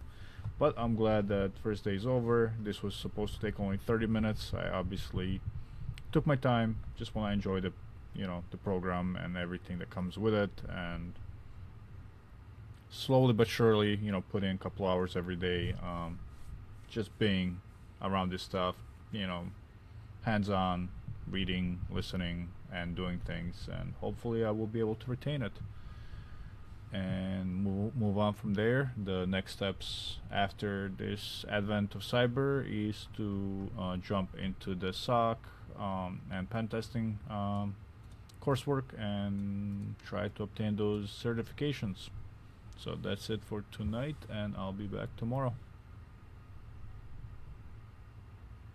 But I'm glad that first day is over. This was supposed to take only 30 minutes. I obviously took my time, just want to enjoy the, the program and everything that comes with it, and slowly but surely, put in a couple hours every day, just being around this stuff, hands-on, reading, listening, and doing things, and hopefully I will be able to retain it and move on from there. The next steps after this advent of cyber is to jump into the SOC and pen testing coursework and try to obtain those certifications. So that's it for tonight, and I'll be back tomorrow.